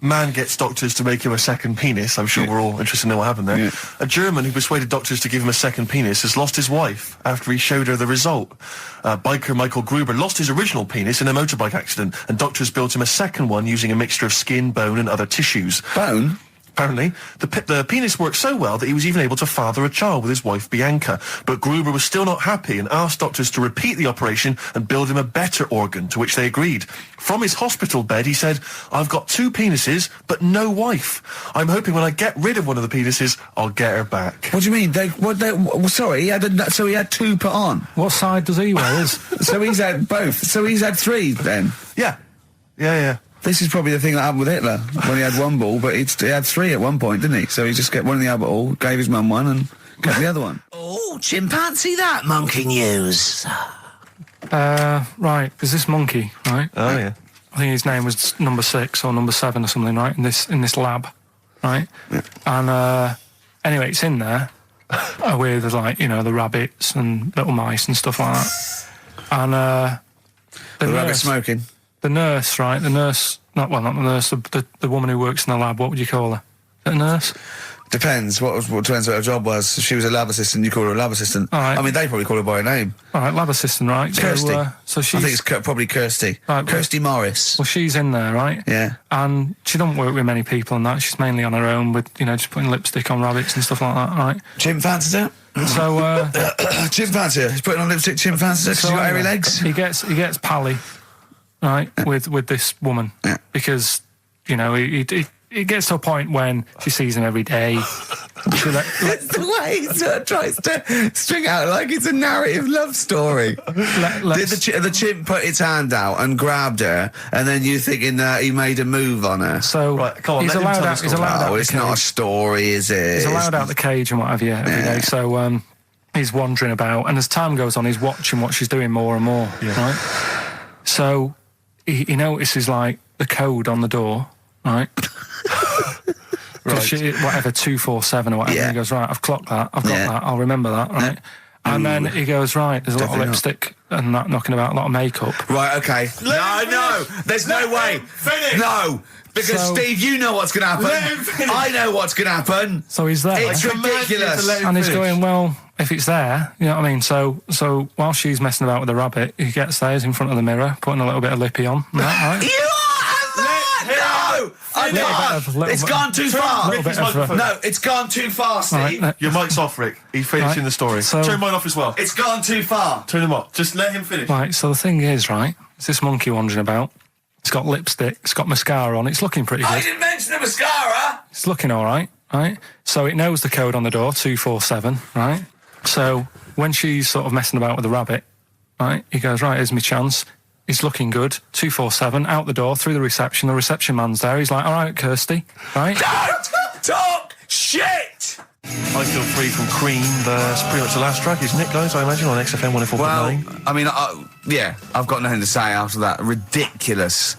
Man gets doctors to make him a second penis. I'm sure we're all interested in what happened there. Yeah. A German who persuaded doctors to give him a second penis has lost his wife after he showed her the result. Biker Michael Gruber lost his original penis in a motorbike accident, and doctors built him a second one using a mixture of skin, bone and other tissues. Bone? Apparently, the penis worked so well that he was even able to father a child with his wife Bianca. But Gruber was still not happy and asked doctors to repeat the operation and build him a better organ, to which they agreed. From his hospital bed, he said, "I've got 2 penises, but no wife. I'm hoping when I get rid of one of the penises, I'll get her back." What do you mean? Sorry, he had 2 put on. What side does he wear? So he's had both. So he's had 3 then. Yeah. This is probably the thing that happened with Hitler when he had one ball, but he had 3 at one point, didn't he? So he just kept one in the Albert Hall, gave his mum one, and kept the other one. Oh, chimpanzee that monkey news. Right, there's this monkey, right? Oh, yeah. I think his name was number 6 or number 7 or something, right? In this lab, right? Yeah. And anyway, it's in there with like the rabbits and little mice and stuff like that. And The rabbit smoking. the nurse, right? The nurse, not the nurse, the woman who works in the lab. What would you call her? A nurse? Depends. What depends what her job was. If she was a lab assistant, you call her a lab assistant. All right. I mean, they probably call her by her name. All right, lab assistant, right? Kirsty. So she's, I think it's probably Kirsty. Right, Kirsty Morris. well, she's in there, right? Yeah. And she don't work with many people and that. She's mainly on her own with, just putting lipstick on rabbits and stuff like that, right? Chimp fancies her. So, Chimp fancy her. He's putting on lipstick. Chimp fancies her because she's got hairy legs. He gets pally, right, with this woman because he gets to a point when she sees him every day. It's the way he sort of tries to string out like it's a narrative love story. Did the chimp put its hand out and grabbed her, and then you thinking that he made a move on her? So Right, come on, he's let him allowed tell out. the He's story. allowed out. Oh, the it's not a cage. story, is it? He's allowed out the cage and what have you every day. So he's wandering about, and as time goes on, he's watching what she's doing more and more. Right. So he notices like the code on the door, right? Whatever 247 or whatever. Yeah. He goes, right, I've clocked that. I've got that. I'll remember that. Right. And then he goes, right, there's a lot of Definitely lipstick and that knocking about, a lot of makeup. Right, okay. No, there's no way. Finish. No, because So- Steve, you know what's going to happen. Let him finish. I know what's going to happen. So he's there. It's command you to ridiculous. let him And he's finish. going, well, if it's there, you know what I mean? So while she's messing about with the rabbit, he gets there, he's in front of the mirror, putting a little bit of lippy on. Right? You are no! I can't. It's gone too far. little bit of No, it's gone too far, Steve. Right, Your mic's off, Rick. He's finishing Right, the story. so- Turn mine off as well. It's gone too far. Turn them off. Just let him finish. right, so the thing is, right, it's this monkey wandering about. It's got lipstick, it's got mascara on, it's looking pretty I good. didn't mention the mascara. It's looking all right, right? So it knows the code on the door, 247, right? So when she's sort of messing about with the rabbit, right, he goes, right, here's my chance. He's looking good, 247, out the door, through the reception man's there. He's like, all right, Kirsty, right? Don't talk shit. I Feel Free from Cream. That's pretty much the last track, isn't it, guys? I imagine on XFM 104.9. Well, I mean, yeah, I've got nothing to say after that ridiculous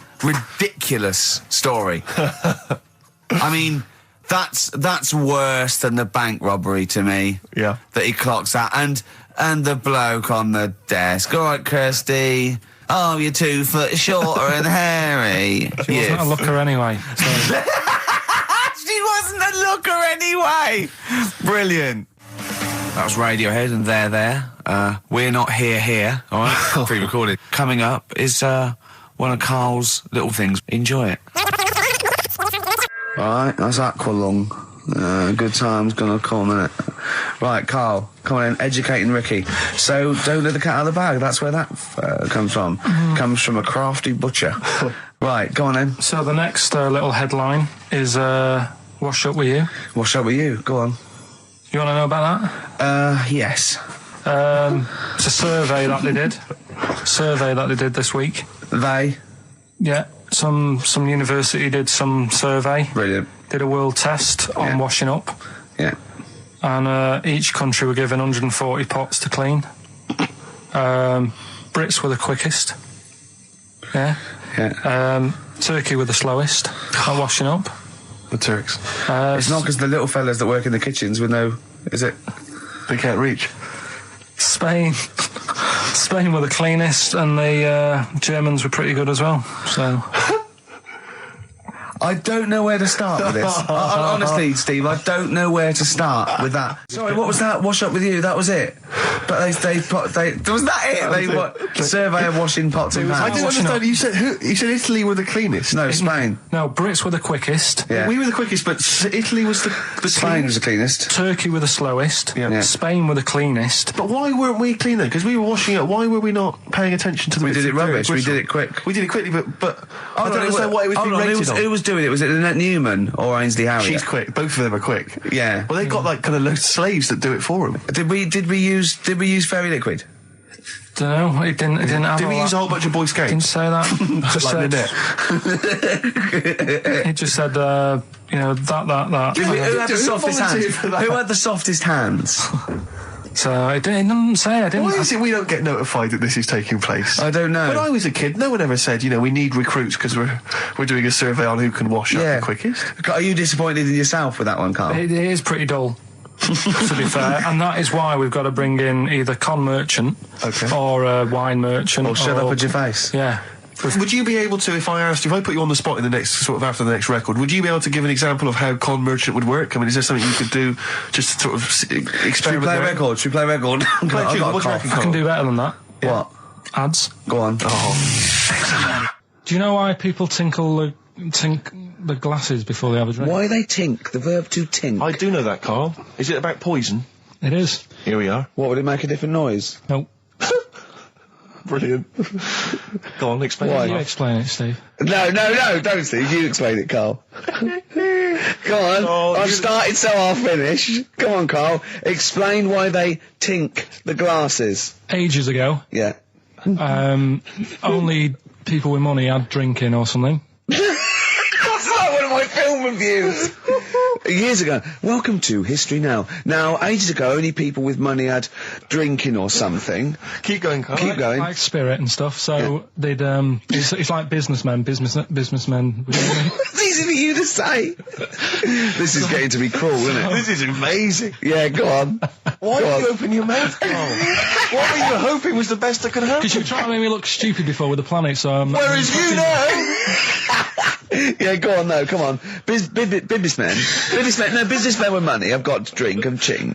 story. I mean, that's worse than the bank robbery to me. Yeah. That he clocks out, and the bloke on the desk. All right, Kirsty. Oh, you're 2 foot shorter and hairy. She wasn't a looker anyway. So. She wasn't a looker anyway. Brilliant. That was Radiohead and They're There. We're Not Here, all right? Pre-recorded. Coming up is one of Carl's little things. Enjoy it. All right, that's Aqualung. Good time's gonna come, innit? Right, Carl, come on in, educating Ricky. So, don't let the cat out of the bag, that's where that comes from. Comes from a crafty butcher. Right, go on then. So the next little headline is Wash Up With You. What's up with you? Go on. You want to know about that? Yes. It's a survey that they did this week. They. Yeah, some university did some survey, Brilliant. did a world test on Yeah. washing up, Yeah. and each country were given 140 pots to clean. Brits were the quickest. Yeah. Yeah. Turkey were the slowest at washing up. The Turks. It's not because the little fellas that work in the kitchens with no... Is it? They can't reach. Spain were the cleanest, and the Germans were pretty good as well. So I don't know where to start with this. Honestly, Steve, I don't know where to start with that. Sorry, what was that? Wash Up With You, that was it. But was that it? They survey of washing pots and I pans. didn't washing understand. You said Italy were the cleanest. No, Spain. no, Brits were the quickest. Yeah. We were the quickest, but Italy was the Spain was cleanest. the cleanest. Turkey were the slowest. Yeah. Spain were the cleanest. But why weren't we clean then? Because we were washing up. Why were we not paying attention to the We bits did it of dirt? rubbish. We did it quick. We did it quickly, but I don't understand why it was Hold being on, rated on. Who was doing it? Was it Annette Newman or Ainsley Harriott? She's quick. Both of them are quick. Yeah. Well, they've got like kind of loads of slaves that do it for them. Did we use fairy liquid? Don't know. It didn't have. Did we use a whole bunch of Boy Scouts? Didn't say that. Just Like said, it just said, that. Who had the softest hands? Who had the softest hands? So it didn't say. I didn't. Why is it we don't get notified that this is taking place? I don't know. When I was a kid, no one ever said, we need recruits because we're doing a survey on who can wash up the quickest. Are you disappointed in yourself with that one, Carl? It is pretty dull, to be fair, and that is why we've got to bring in either con merchant or a wine merchant. Or shut up at your face. Yeah. Would you be able to, if I put you on the spot in the next, after the next record, would you be able to give an example of how con merchant would work? I mean, is there something you could do just to sort of experiment? Should we play record? I can do better than that. What? Ads. Go on. Do you know why people tink the glasses before they have a drink? Why they tink? The verb to tink. I do know that, Carl. Is it about poison? It is. Here we are. What, would it make a different noise? Nope. Brilliant. Go on, explain Why? it. You explain it, Steve. No, don't, Steve. You explain it, Carl. Go on. I've started, so I'll finish. Go on, Carl. Explain why they tink the glasses. Ages ago, Yeah. only people with money had drinking or something. That's like one of my film reviews. Years ago. Welcome to History Now. Now, ages ago, only people with money had drinking or something. Keep going, Carl. Keep going. Like spirit and stuff. So they'd it's like businessmen. It's easy for you to say. This is getting to be cruel, isn't it? This is amazing. Yeah, go on. Why Go did you on. open your mouth, Carl? What were you hoping was the best that could happen? Because you were trying to make me look stupid before with the planet, so I'm... Whereas you know... Yeah, go on, no, come on. Businessmen with money have got to drink and ching.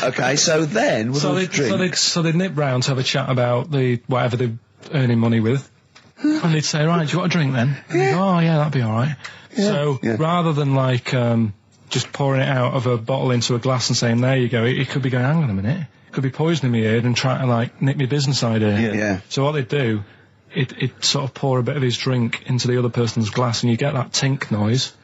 Okay, so then, with all the drinks... So they'd nip round to have a chat about whatever they're earning money with. And they'd say, right, do you want a drink then? And they'd go, oh yeah, that'd be alright. So, rather than just pouring it out of a bottle into a glass and saying, there you go, it could be going, hang on a minute, it could be poisoning me here and trying to nick my business idea. Yeah. So what they'd do, it sort of pour a bit of his drink into the other person's glass and you get that tink noise.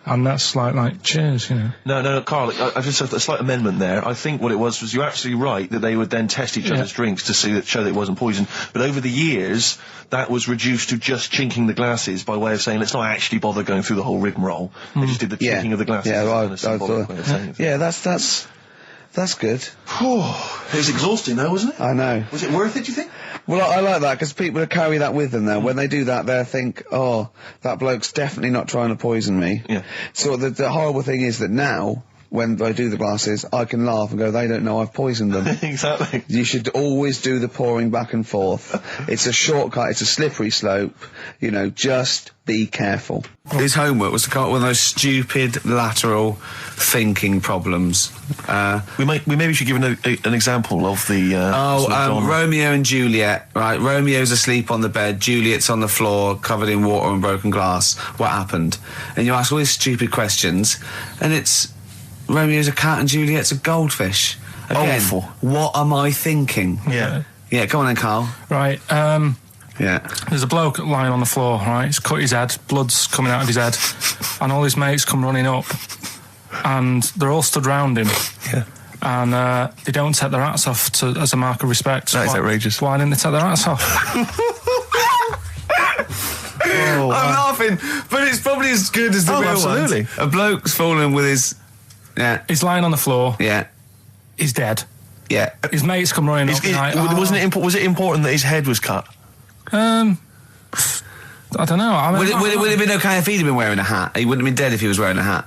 And that's like cheers, No, Carl, I just have a slight amendment there. I think what it was you're absolutely right that they would then test each other's drinks to show that it wasn't poison. But over the years, that was reduced to just chinking the glasses by way of saying, let's not actually bother going through the whole rigmarole. They just did the chinking of the glasses. Yeah, that's good. It was exhausting though, wasn't it? I know. Was it worth it, do you think? Well, I like that, because people carry that with them now. When they do that, they'll think, oh, that bloke's definitely not trying to poison me. Yeah. So the horrible thing is that now, when I do the glasses, I can laugh and go, they don't know I've poisoned them. Exactly. You should always do the pouring back and forth. It's a shortcut, it's a slippery slope. Just be careful. His homework was to come up with those stupid lateral thinking problems. We maybe should give an example of the... Romeo and Juliet, right? Romeo's asleep on the bed, Juliet's on the floor, covered in water and broken glass. What happened? And you ask all these stupid questions, and it's... Romeo's a cat and Juliet's a goldfish. Again, Awful. What am I thinking? Yeah. Yeah, come on then, Carl. Right, Yeah. there's a bloke lying on the floor, right? He's cut his head, blood's coming out of his head, and all his mates come running up, and they're all stood round him. Yeah. And they don't take their hats off as a mark of respect. That is outrageous. Why didn't they take their hats off? I'm laughing, but it's probably as good as the real absolutely. ones. A bloke's fallen with his... Yeah. He's lying on the floor. Yeah. He's dead. Yeah. His mates come running up. Was it important that his head was cut? I don't know. I mean, Would it have been okay if he'd have been wearing a hat? He wouldn't have been dead if he was wearing a hat.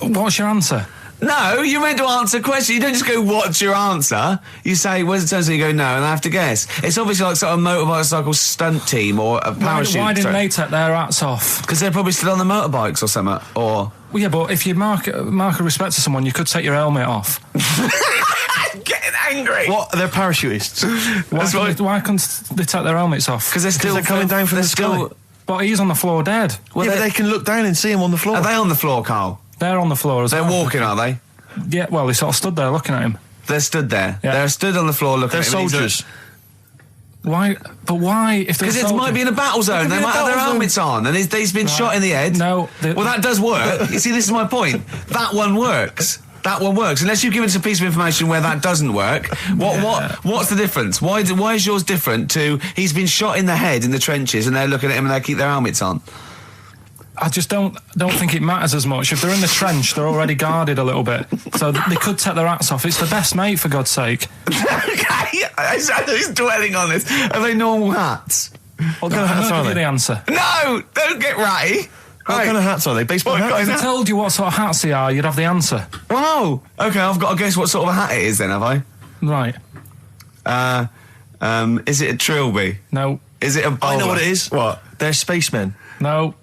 What's your answer? No, you're meant to answer questions. You don't just go, what's your answer? You say, where's the turns? And you go, no, and I have to guess. It's obviously like sort of motorcycle stunt team or a parachute. Why didn't they take their hats off? Because they're probably still on the motorbikes or something. Or... Well, yeah, but if you mark a respect to someone, you could take your helmet off. I'm getting angry. What? They're parachutists. Why couldn't they take their helmets off? Because they're coming down from the sky. But he's on the floor dead. Well, they can look down and see him on the floor. Are they on the floor, Carl? They're on the floor as They're well. walking, are they? Yeah, well, they sort of stood there looking at him. They're stood there. Yeah. They're stood on the floor looking They're at him. soldiers. Why? But why? If Because it might be in a battle zone. They might have their helmets on, and he's been shot in the head. No. Well, that does work. You see, this is my point. That one works. That one works. Unless you've given us a piece of information where that doesn't work. What's the difference? Why is yours different to he's been shot in the head in the trenches and they're looking at him and they keep their helmets on? I just don't think it matters as much. If they're in the trench, they're already guarded a little bit, so they could take their hats off. It's the best mate, for God's sake. Okay, who's dwelling on this? Are they normal hats? What kind of hats are Give you the they? answer. No, don't get ratty. What kind of hats are they? Baseball hats? If I told you what sort of hats they are, you'd have the answer. Wow. Okay, I've got to guess what sort of a hat it is then, have I? Right. Is it a trilby? No. Is it a bowler? I know what it is. What? They're spacemen. No.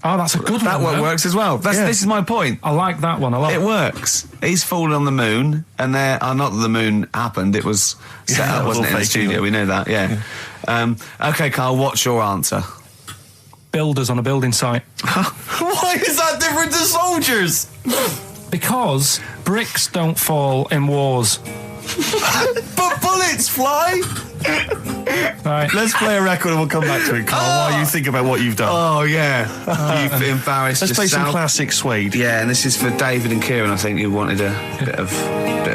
Oh, that's a good That one. one though. works as well. This is my point. I like that one a lot. It works. He's fallen on the moon, and not that the moon happened. It was set up, it was wasn't all it, in the fake, studio? isn't it? We know that. Yeah. Okay, Carl. What's your answer? Builders on a building site. Why is that different to soldiers? Because bricks don't fall in wars. But bullets fly. Right. Let's play a record and we'll come back to it, Carl, while you think about what you've done. Oh yeah, you've embarrassed Let's play some yourself. classic Suede. Yeah, and this is for David and Kieran. I think who wanted a bit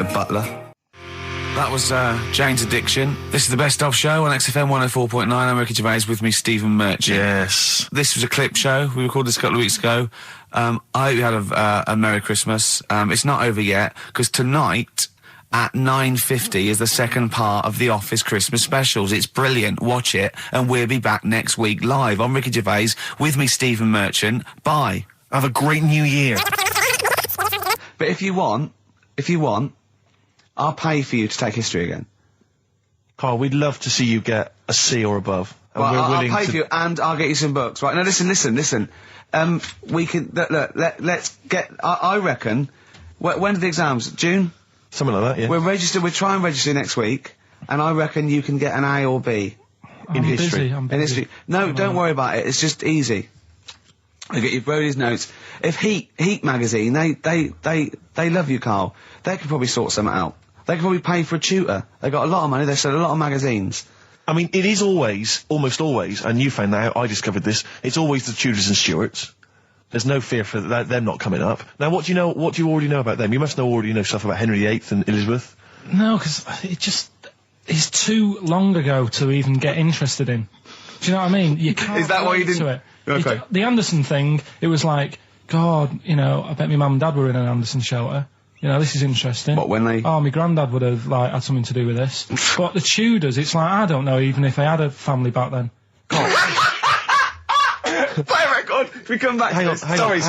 of Butler. That was Jane's Addiction. This is the Best Of Show on XFM 104.9. I'm Ricky Gervais, with me Stephen Merchant. Yes. This was a clip show. We recorded this a couple of weeks ago. I hope you had a Merry Christmas. It's not over yet, because tonight at 9:50 is the second part of The Office Christmas specials. It's brilliant. Watch it, and we'll be back next week live. I'm Ricky Gervais, with me Stephen Merchant. Bye. Have a great new year. But if you want, I'll pay for you to take history again. Carl, we'd love to see you get a C or above. And Well, we're I'll willing pay to... for you, and I'll get you some books. Right, now listen. We can, let's get, I reckon, when are the exams? June? Something like that, yeah. We'll try and register next week, and I reckon you can get an A or B. I'm history. busy. I'm In busy. history. No, don't worry about it, it's just easy. I get you Brody's notes. If Heat magazine, they love you, Carl. They could probably sort something out. They could probably pay for a tutor. They got a lot of money, they sell a lot of magazines. I mean, it is almost always, and you found that out, I discovered this, it's always the Tudors and Stuarts. There's no fear for them not coming up. Now, what do you already know about them? You must already know stuff about Henry VIII and Elizabeth. No, because it's too long ago to even get interested in. Do you know what I mean? You can't. Is that why you relate to didn't- it. Okay. The Anderson thing, it was like, God, I bet my mum and dad were in an Anderson shelter. This is interesting. What, when they- Oh, my granddad would have, had something to do with this. But the Tudors, it's like, I don't know even if they had a family back then. Play a record, we come back Hang on, to this. hang Sorry, on.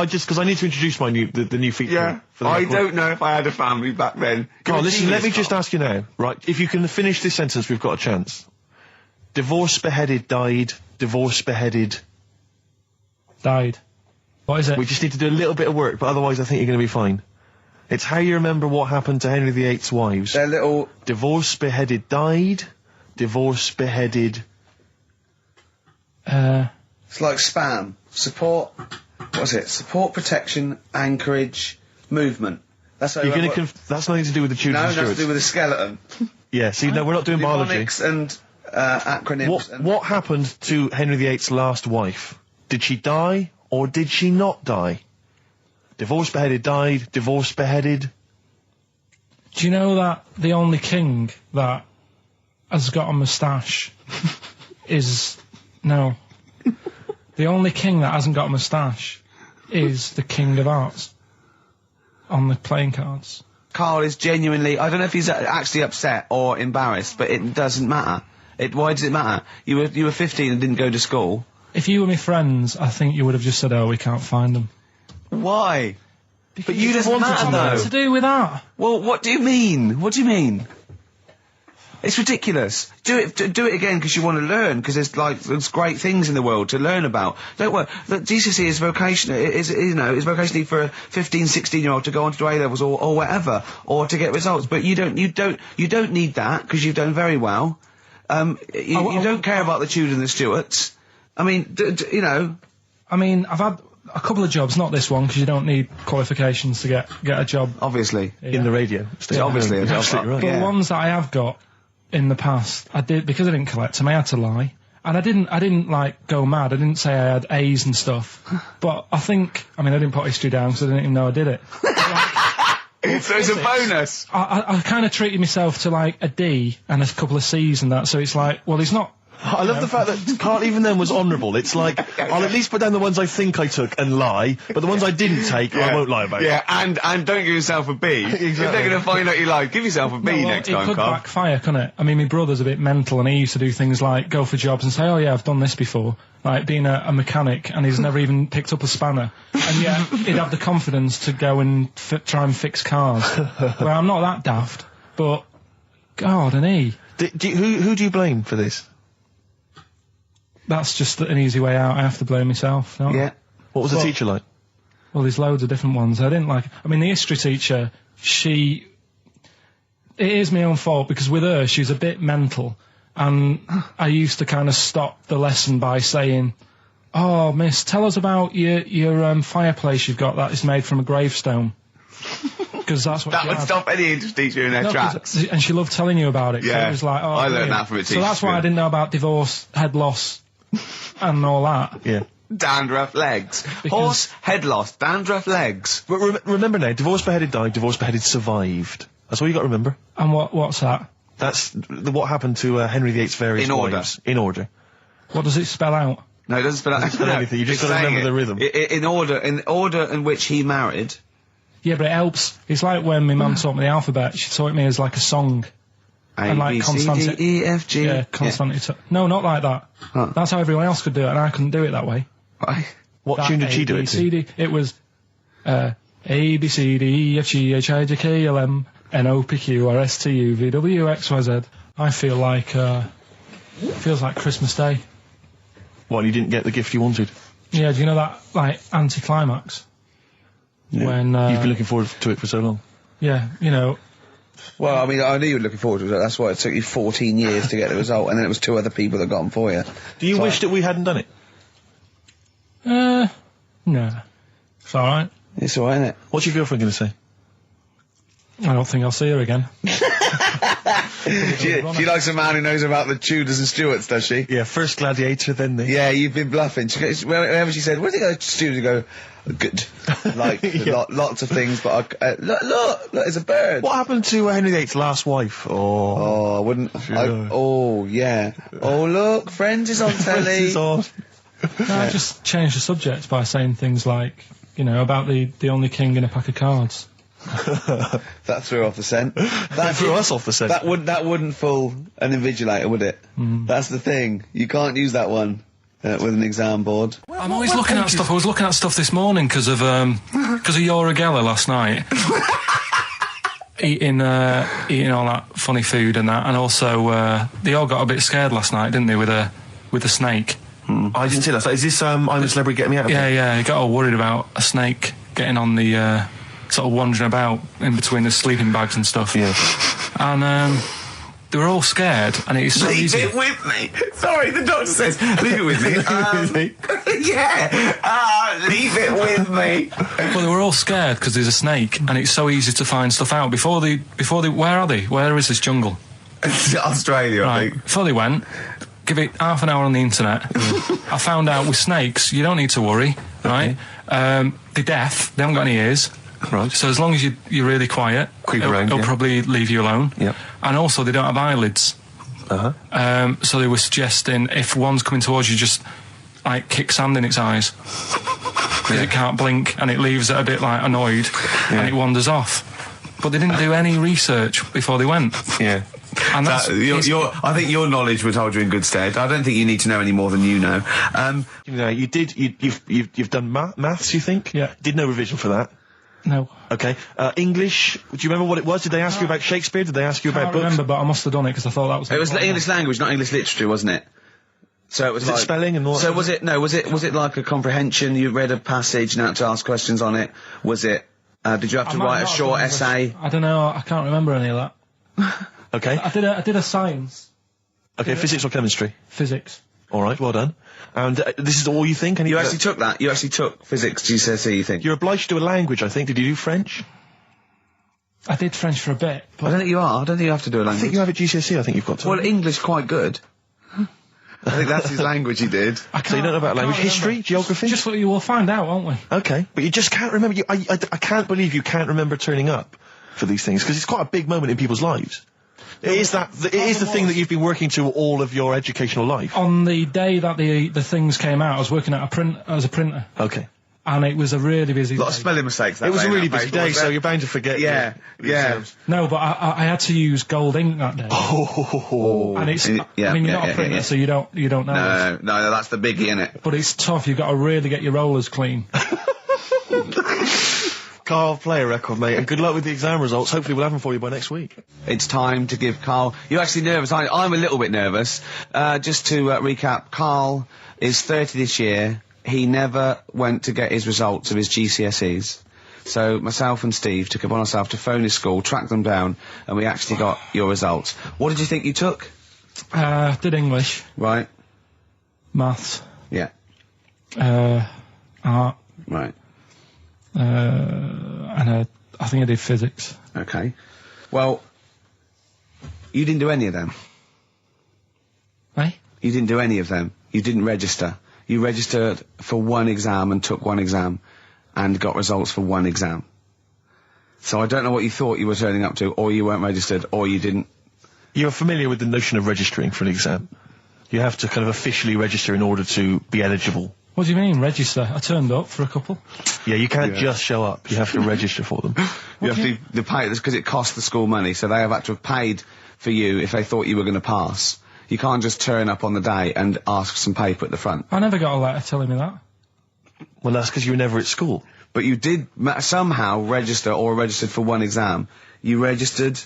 Steve, Because I need to introduce the new feature. Yeah, for the I record. don't know if I had a family back then. Carl, You're a listen, let me genius, just Carl. ask you now, right? If you can finish this sentence, we've got a chance. Divorced, beheaded, died. Divorced, beheaded. Died. What is it? We just need to do a little bit of work, but otherwise I think you're going to be fine. It's how you remember what happened to Henry VIII's wives. They're little... Divorced, beheaded, died. Divorced, beheaded. It's like spam. Support... What's it? Support, protection, anchorage, movement. That's how You're going what- to that's nothing to do with the Tudors No, and that's to Stuarts. do with a skeleton. Yeah, see, no, we're not doing biology. Mnemonics and acronyms. and What happened to Henry VIII's last wife? Did she die, or did she not die? Divorced, beheaded, died. Divorced, beheaded. Do you know that the only king that has got a moustache is... No. The only king that hasn't got a moustache is the King of Hearts on the playing cards. Carl is genuinely... I don't know if he's actually upset or embarrassed, but it doesn't matter. Why does it matter? You were 15 and didn't go to school. If you were my friends, I think you would have just said, "Oh, we can't find them." Why? But you just What's matter, that though. to do with that? Well, what do you mean? What do you mean? It's ridiculous. Do it again because you want to learn, because there's great things in the world to learn about. Don't worry. The GCSE is vocational. Is vocationally for a 15, 16-year-old to go on to do A-levels or whatever, or to get results. But you don't need that because you've done very well. You don't care about the Tudors and the Stuarts. I mean, I mean, I've had a couple of jobs, not this one, because you don't need qualifications to get a job. obviously. In the radio. Yeah, obviously, You're a job. absolutely right. But Yeah. the ones that I have got in the past, I did, because I didn't collect them, I had to lie. And I didn't go mad. I didn't say I had A's and stuff. But I didn't put history down because I didn't even know I did it. So it's a bonus. I kind of treated myself to like a D and a couple of C's and that, so it's like, well, he's not. I love the fact that Carl even then was honourable. It's like, I'll at least put down the ones I think I took and lie, but the ones I didn't take, I won't lie about. Yeah, and don't give yourself a B. Exactly. If they're going to find out you lied, give yourself a B next time, It could Carl. backfire, couldn't it? I mean, my brother's a bit mental, and he used to do things like go for jobs and say, oh yeah, I've done this before. Like being a mechanic, and he's never even picked up a spanner. And yet, he'd have the confidence to go and try and fix cars. Well, I'm not that daft, but, God, and he. Who do you blame for this? That's just an easy way out. I have to blame myself. Don't I? Yeah. What was the teacher like? Well, there's loads of different ones. I didn't like. I mean, the history teacher. It is my own fault because with her, she's a bit mental, and I used to kind of stop the lesson by saying, "Oh, miss, tell us about your fireplace you've got that is made from a gravestone." Because that's what That would stop any English teacher in their tracks. And she loved telling you about it. Yeah. It was like, oh, I learned brilliant. that from a teacher. So that's why I didn't know about divorce, head loss, and all that. Yeah. Dandruff legs. Horse, head loss, dandruff legs. But remember now, divorced, beheaded, died, divorced, beheaded, survived. That's all you got to remember. And what's that? That's what happened to Henry VIII's various In order. wives. In order. What does it spell out? No, it doesn't spell out spell anything, you just it's gotta remember saying the rhythm. In order in which he married. Yeah, but it helps. It's like when my mum taught me the alphabet. She taught me as like a song. A, like B, C, D, E, F, G. Yeah, constant. No, not like that. Huh. That's how everyone else could do it, and I couldn't do it that way. Right. What tune did she do it to? A, B, C, D. It was A, B, C, D, E, F, G, H, I, J, K, L, M, N, O, P, Q, R, S, T, U, V, W, X, Y, Z. I feel like, feels like Christmas Day. What, you didn't get the gift you wanted? Yeah, do you know that, like, anticlimax? Yeah. When, You've been looking forward to it for so long. Yeah, you know. Well, I mean, I knew you were looking forward to it. That's why it took you 14 years to get the result, and then it was 2 other people that got them for you. Do you wish that we hadn't done it? No. It's alright. It's alright, isn't it? What's your girlfriend going to say? I don't think I'll see her again. She likes a man who knows about the Tudors and Stuarts, does she? Yeah, first Gladiator, then the... Yeah, you've been bluffing. Whenever she said, where did you go to Stuarts? You go, good. Like, lots of things, but look, there's a bird. What happened to Henry VIII's last wife? Oh, I wouldn't... oh, yeah. Oh, look, Friends is on telly. Friends is on. No, I just changed the subject by saying things like, you know, about the only king in a pack of cards. That threw off the scent. That threw us off the scent. That wouldn't fool an invigilator, would it? That's the thing. You can't use that one with an exam board. I'm always looking at stuff. I was looking at stuff this morning because of Yoragella last night. eating all that funny food and that, and also they all got a bit scared last night, didn't they, with a snake? I didn't see that. So is this I'm a Celebrity, Get Me Out of Here? Yeah, he got all worried about a snake getting on the sort of wandering about in between the sleeping bags and stuff. Yeah. And they were all scared, and it's so easy. Leave it with me. Sorry, the doctor says, leave it with me. Leave it with me. Well, they were all scared because there's a snake, and it's so easy to find stuff out. Before they, where are they? Where is this jungle? Australia, I think. Before they went, give it half an hour on the internet. I found out with snakes, you don't need to worry, right? They're deaf, they haven't got any ears. Right. So as long as you're really quiet, it'll probably leave you alone. Yep. And also, they don't have eyelids. So they were suggesting if one's coming towards you, just like kick sand in its eyes. Because it can't blink, and it leaves it a bit like annoyed, and it wanders off. But they didn't do any research before they went. Yeah. And that's, I think your knowledge would hold you in good stead. I don't think you need to know any more than you know. You know, you've done maths, you think? Yeah. Did no revision for that? No. Okay. English, do you remember what it was? Did they ask you about Shakespeare? Did they ask you I about can't books? remember, but I must have done it because I thought that was... It was English language, not English literature, wasn't it? So it was it spelling and all So that? was it like a comprehension? You read a passage and had to ask questions on it? Was it? Did you have to write a short essay? I don't know. I can't remember any of that. Okay. I did a science. Okay, physics or chemistry? Physics. All right, well done. And this is all you think? You actually took that? You actually took physics GCSE, you think? You're obliged to do a language, I think. Did you do French? I did French for a bit. I don't think you are. I don't think you have to do a language. I think you have at GCSE, I think you've got to. Well, English quite good. I think that's his language he did. So you don't know about language. History? Geography? Just what you will find out, won't we? Okay, but you just can't remember. I can't believe you can't remember turning up for these things? Because it's quite a big moment in people's lives. It is the thing that you've been working to all of your educational life. On the day that the things came out, I was working as a printer. Okay. And it was a really busy A lot day. of spelling mistakes. It was a really busy day, so you're bound to forget. Yeah, the yeah. exams. No, but I had to use gold ink that day. Oh. And it's, Yeah, I mean, you're yeah, not a printer, yeah. so you don't know. No, that's the biggie, innit? But it's tough. You've got to really get your rollers clean. Carl, play a record, mate, and good luck with the exam results. Hopefully we'll have them for you by next week. It's time to give Carl... You're actually nervous. I'm a little bit nervous. Just to recap, Carl is 30 this year. He never went to get his results of his GCSEs. So myself and Steve took it upon ourselves to phone his school, track them down, and we actually got your results. What did you think you took? Did English, Right. maths, Yeah. art, Right. and I think I did physics. Okay. Well, you didn't do any of them. Eh? You didn't do any of them. You didn't register. You registered for one exam and took one exam and got results for one exam. So I don't know what you thought you were turning up to, or you weren't registered, or you didn't. You're familiar with the notion of registering for an exam. You have to kind of officially register in order to be eligible. What do you mean, register? I turned up for a couple. Yeah, you can't just show up. You have to register for them. You have to pay this because it costs the school money, so they have had to have paid for you if they thought you were going to pass. You can't just turn up on the day and ask for some paper at the front. I never got a letter telling me that. Well, that's because you were never at school. But you did somehow register or registered for one exam. You registered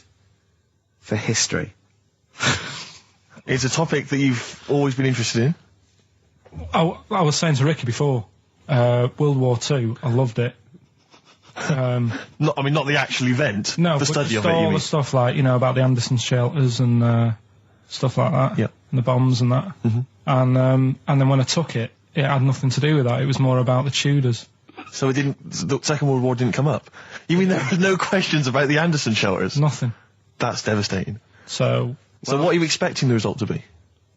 for history. It's a topic that you've always been interested in. I was saying to Ricky before, World War II, I loved it. Not the actual event. No, the but study just of it. all You the mean? stuff like, about the Anderson shelters and stuff like that. Yep. And the bombs and that. Mhm. And then when I took it, it had nothing to do with that. It was more about the Tudors. So the Second World War didn't come up. You mean there were no questions about the Anderson shelters? Nothing. That's devastating. So So what are you expecting the result to be?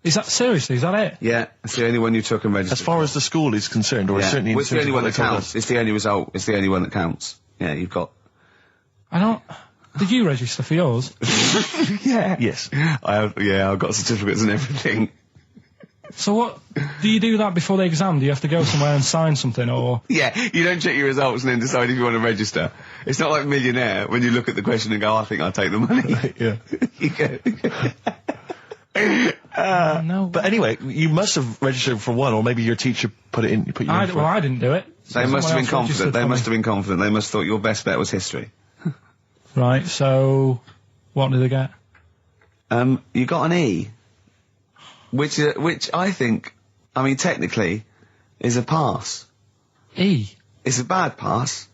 is that it? Yeah, it's the only one you took and registered. As far as the school is concerned, or yeah. certainly in Well, it's the terms only of one what that they told counts. us. It's the only result. It's the only one that counts. Yeah, you've got... I don't... Did you register for yours? Yeah. Yes. I've got certificates and everything. So what... Do you do that before the exam? Do you have to go somewhere and sign something, or... Yeah, you don't check your results and then decide if you want to register. It's not like Millionaire when you look at the question and go, I think I'll take the money. Yeah. You go... no. But anyway, you must have registered for one, or maybe your teacher put you in for I it. didn't do it. They must have been Someone else confident. registered They for must me. have been confident. They must have thought your best bet was history. Right, so... What did they get? You got an E. Which I think, technically, is a pass. E. It's a bad pass,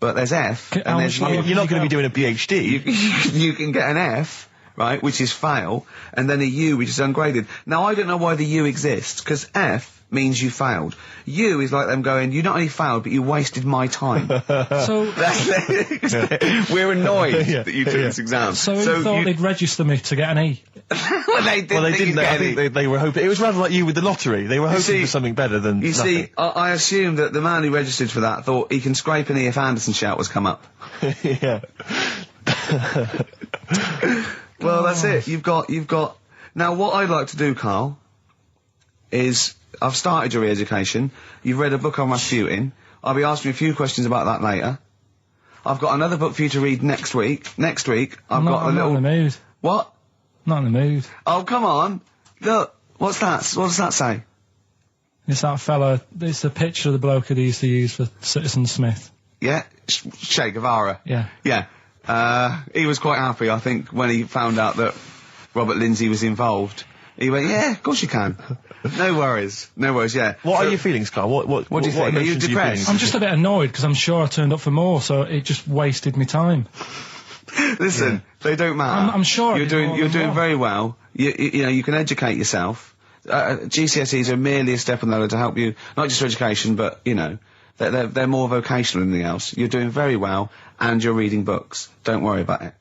but there's F, How and there's much- U. You're not going to be doing a PhD. You can get an F, right, which is fail, and then a U, which is ungraded. Now, I don't know why the U exists, because F means you failed. U is like them going, you not only failed, but you wasted my time. So... We're annoyed Yeah, that you took yeah. this exam. So you thought they'd register me to get an E? well, they didn't. Well, they think didn't. you'd I get think any. they were hoping. It was rather like you with the lottery. They were hoping see- for something better than You nothing. see, I assume that the man who registered for that thought he can scrape an E if Anderson shelters come up. Yeah. Well, that's it. You've got... Now, what I'd like to do, Carl, is... I've started your re-education. You've read a book on Rasputin. I'll be asking you a few questions about that later. I've got another book for you to read next week. Next week, I've got I'm a little... not in the mood. What? Not in the mood. Oh, come on. Look, what's that? What does that say? It's that fella... It's the picture of the bloke that he used to use for Citizen Smith. Yeah? Che Guevara. Yeah. Yeah. He was quite happy, I think, when he found out that Robert Lindsay was involved. He went, yeah, of course you can. No worries, yeah. What So- are your feelings, Carl? What do you think? Are you emotions depressed? I'm just a bit annoyed because I'm sure I turned up for more, so it just wasted me time. Listen, they don't matter. I'm sure I you're did doing. more You're than doing one. very well. You can educate yourself. GCSEs are merely a step on the ladder to help you, not just for education, but they're more vocational than anything else. You're doing very well, and you're reading books. Don't worry about it.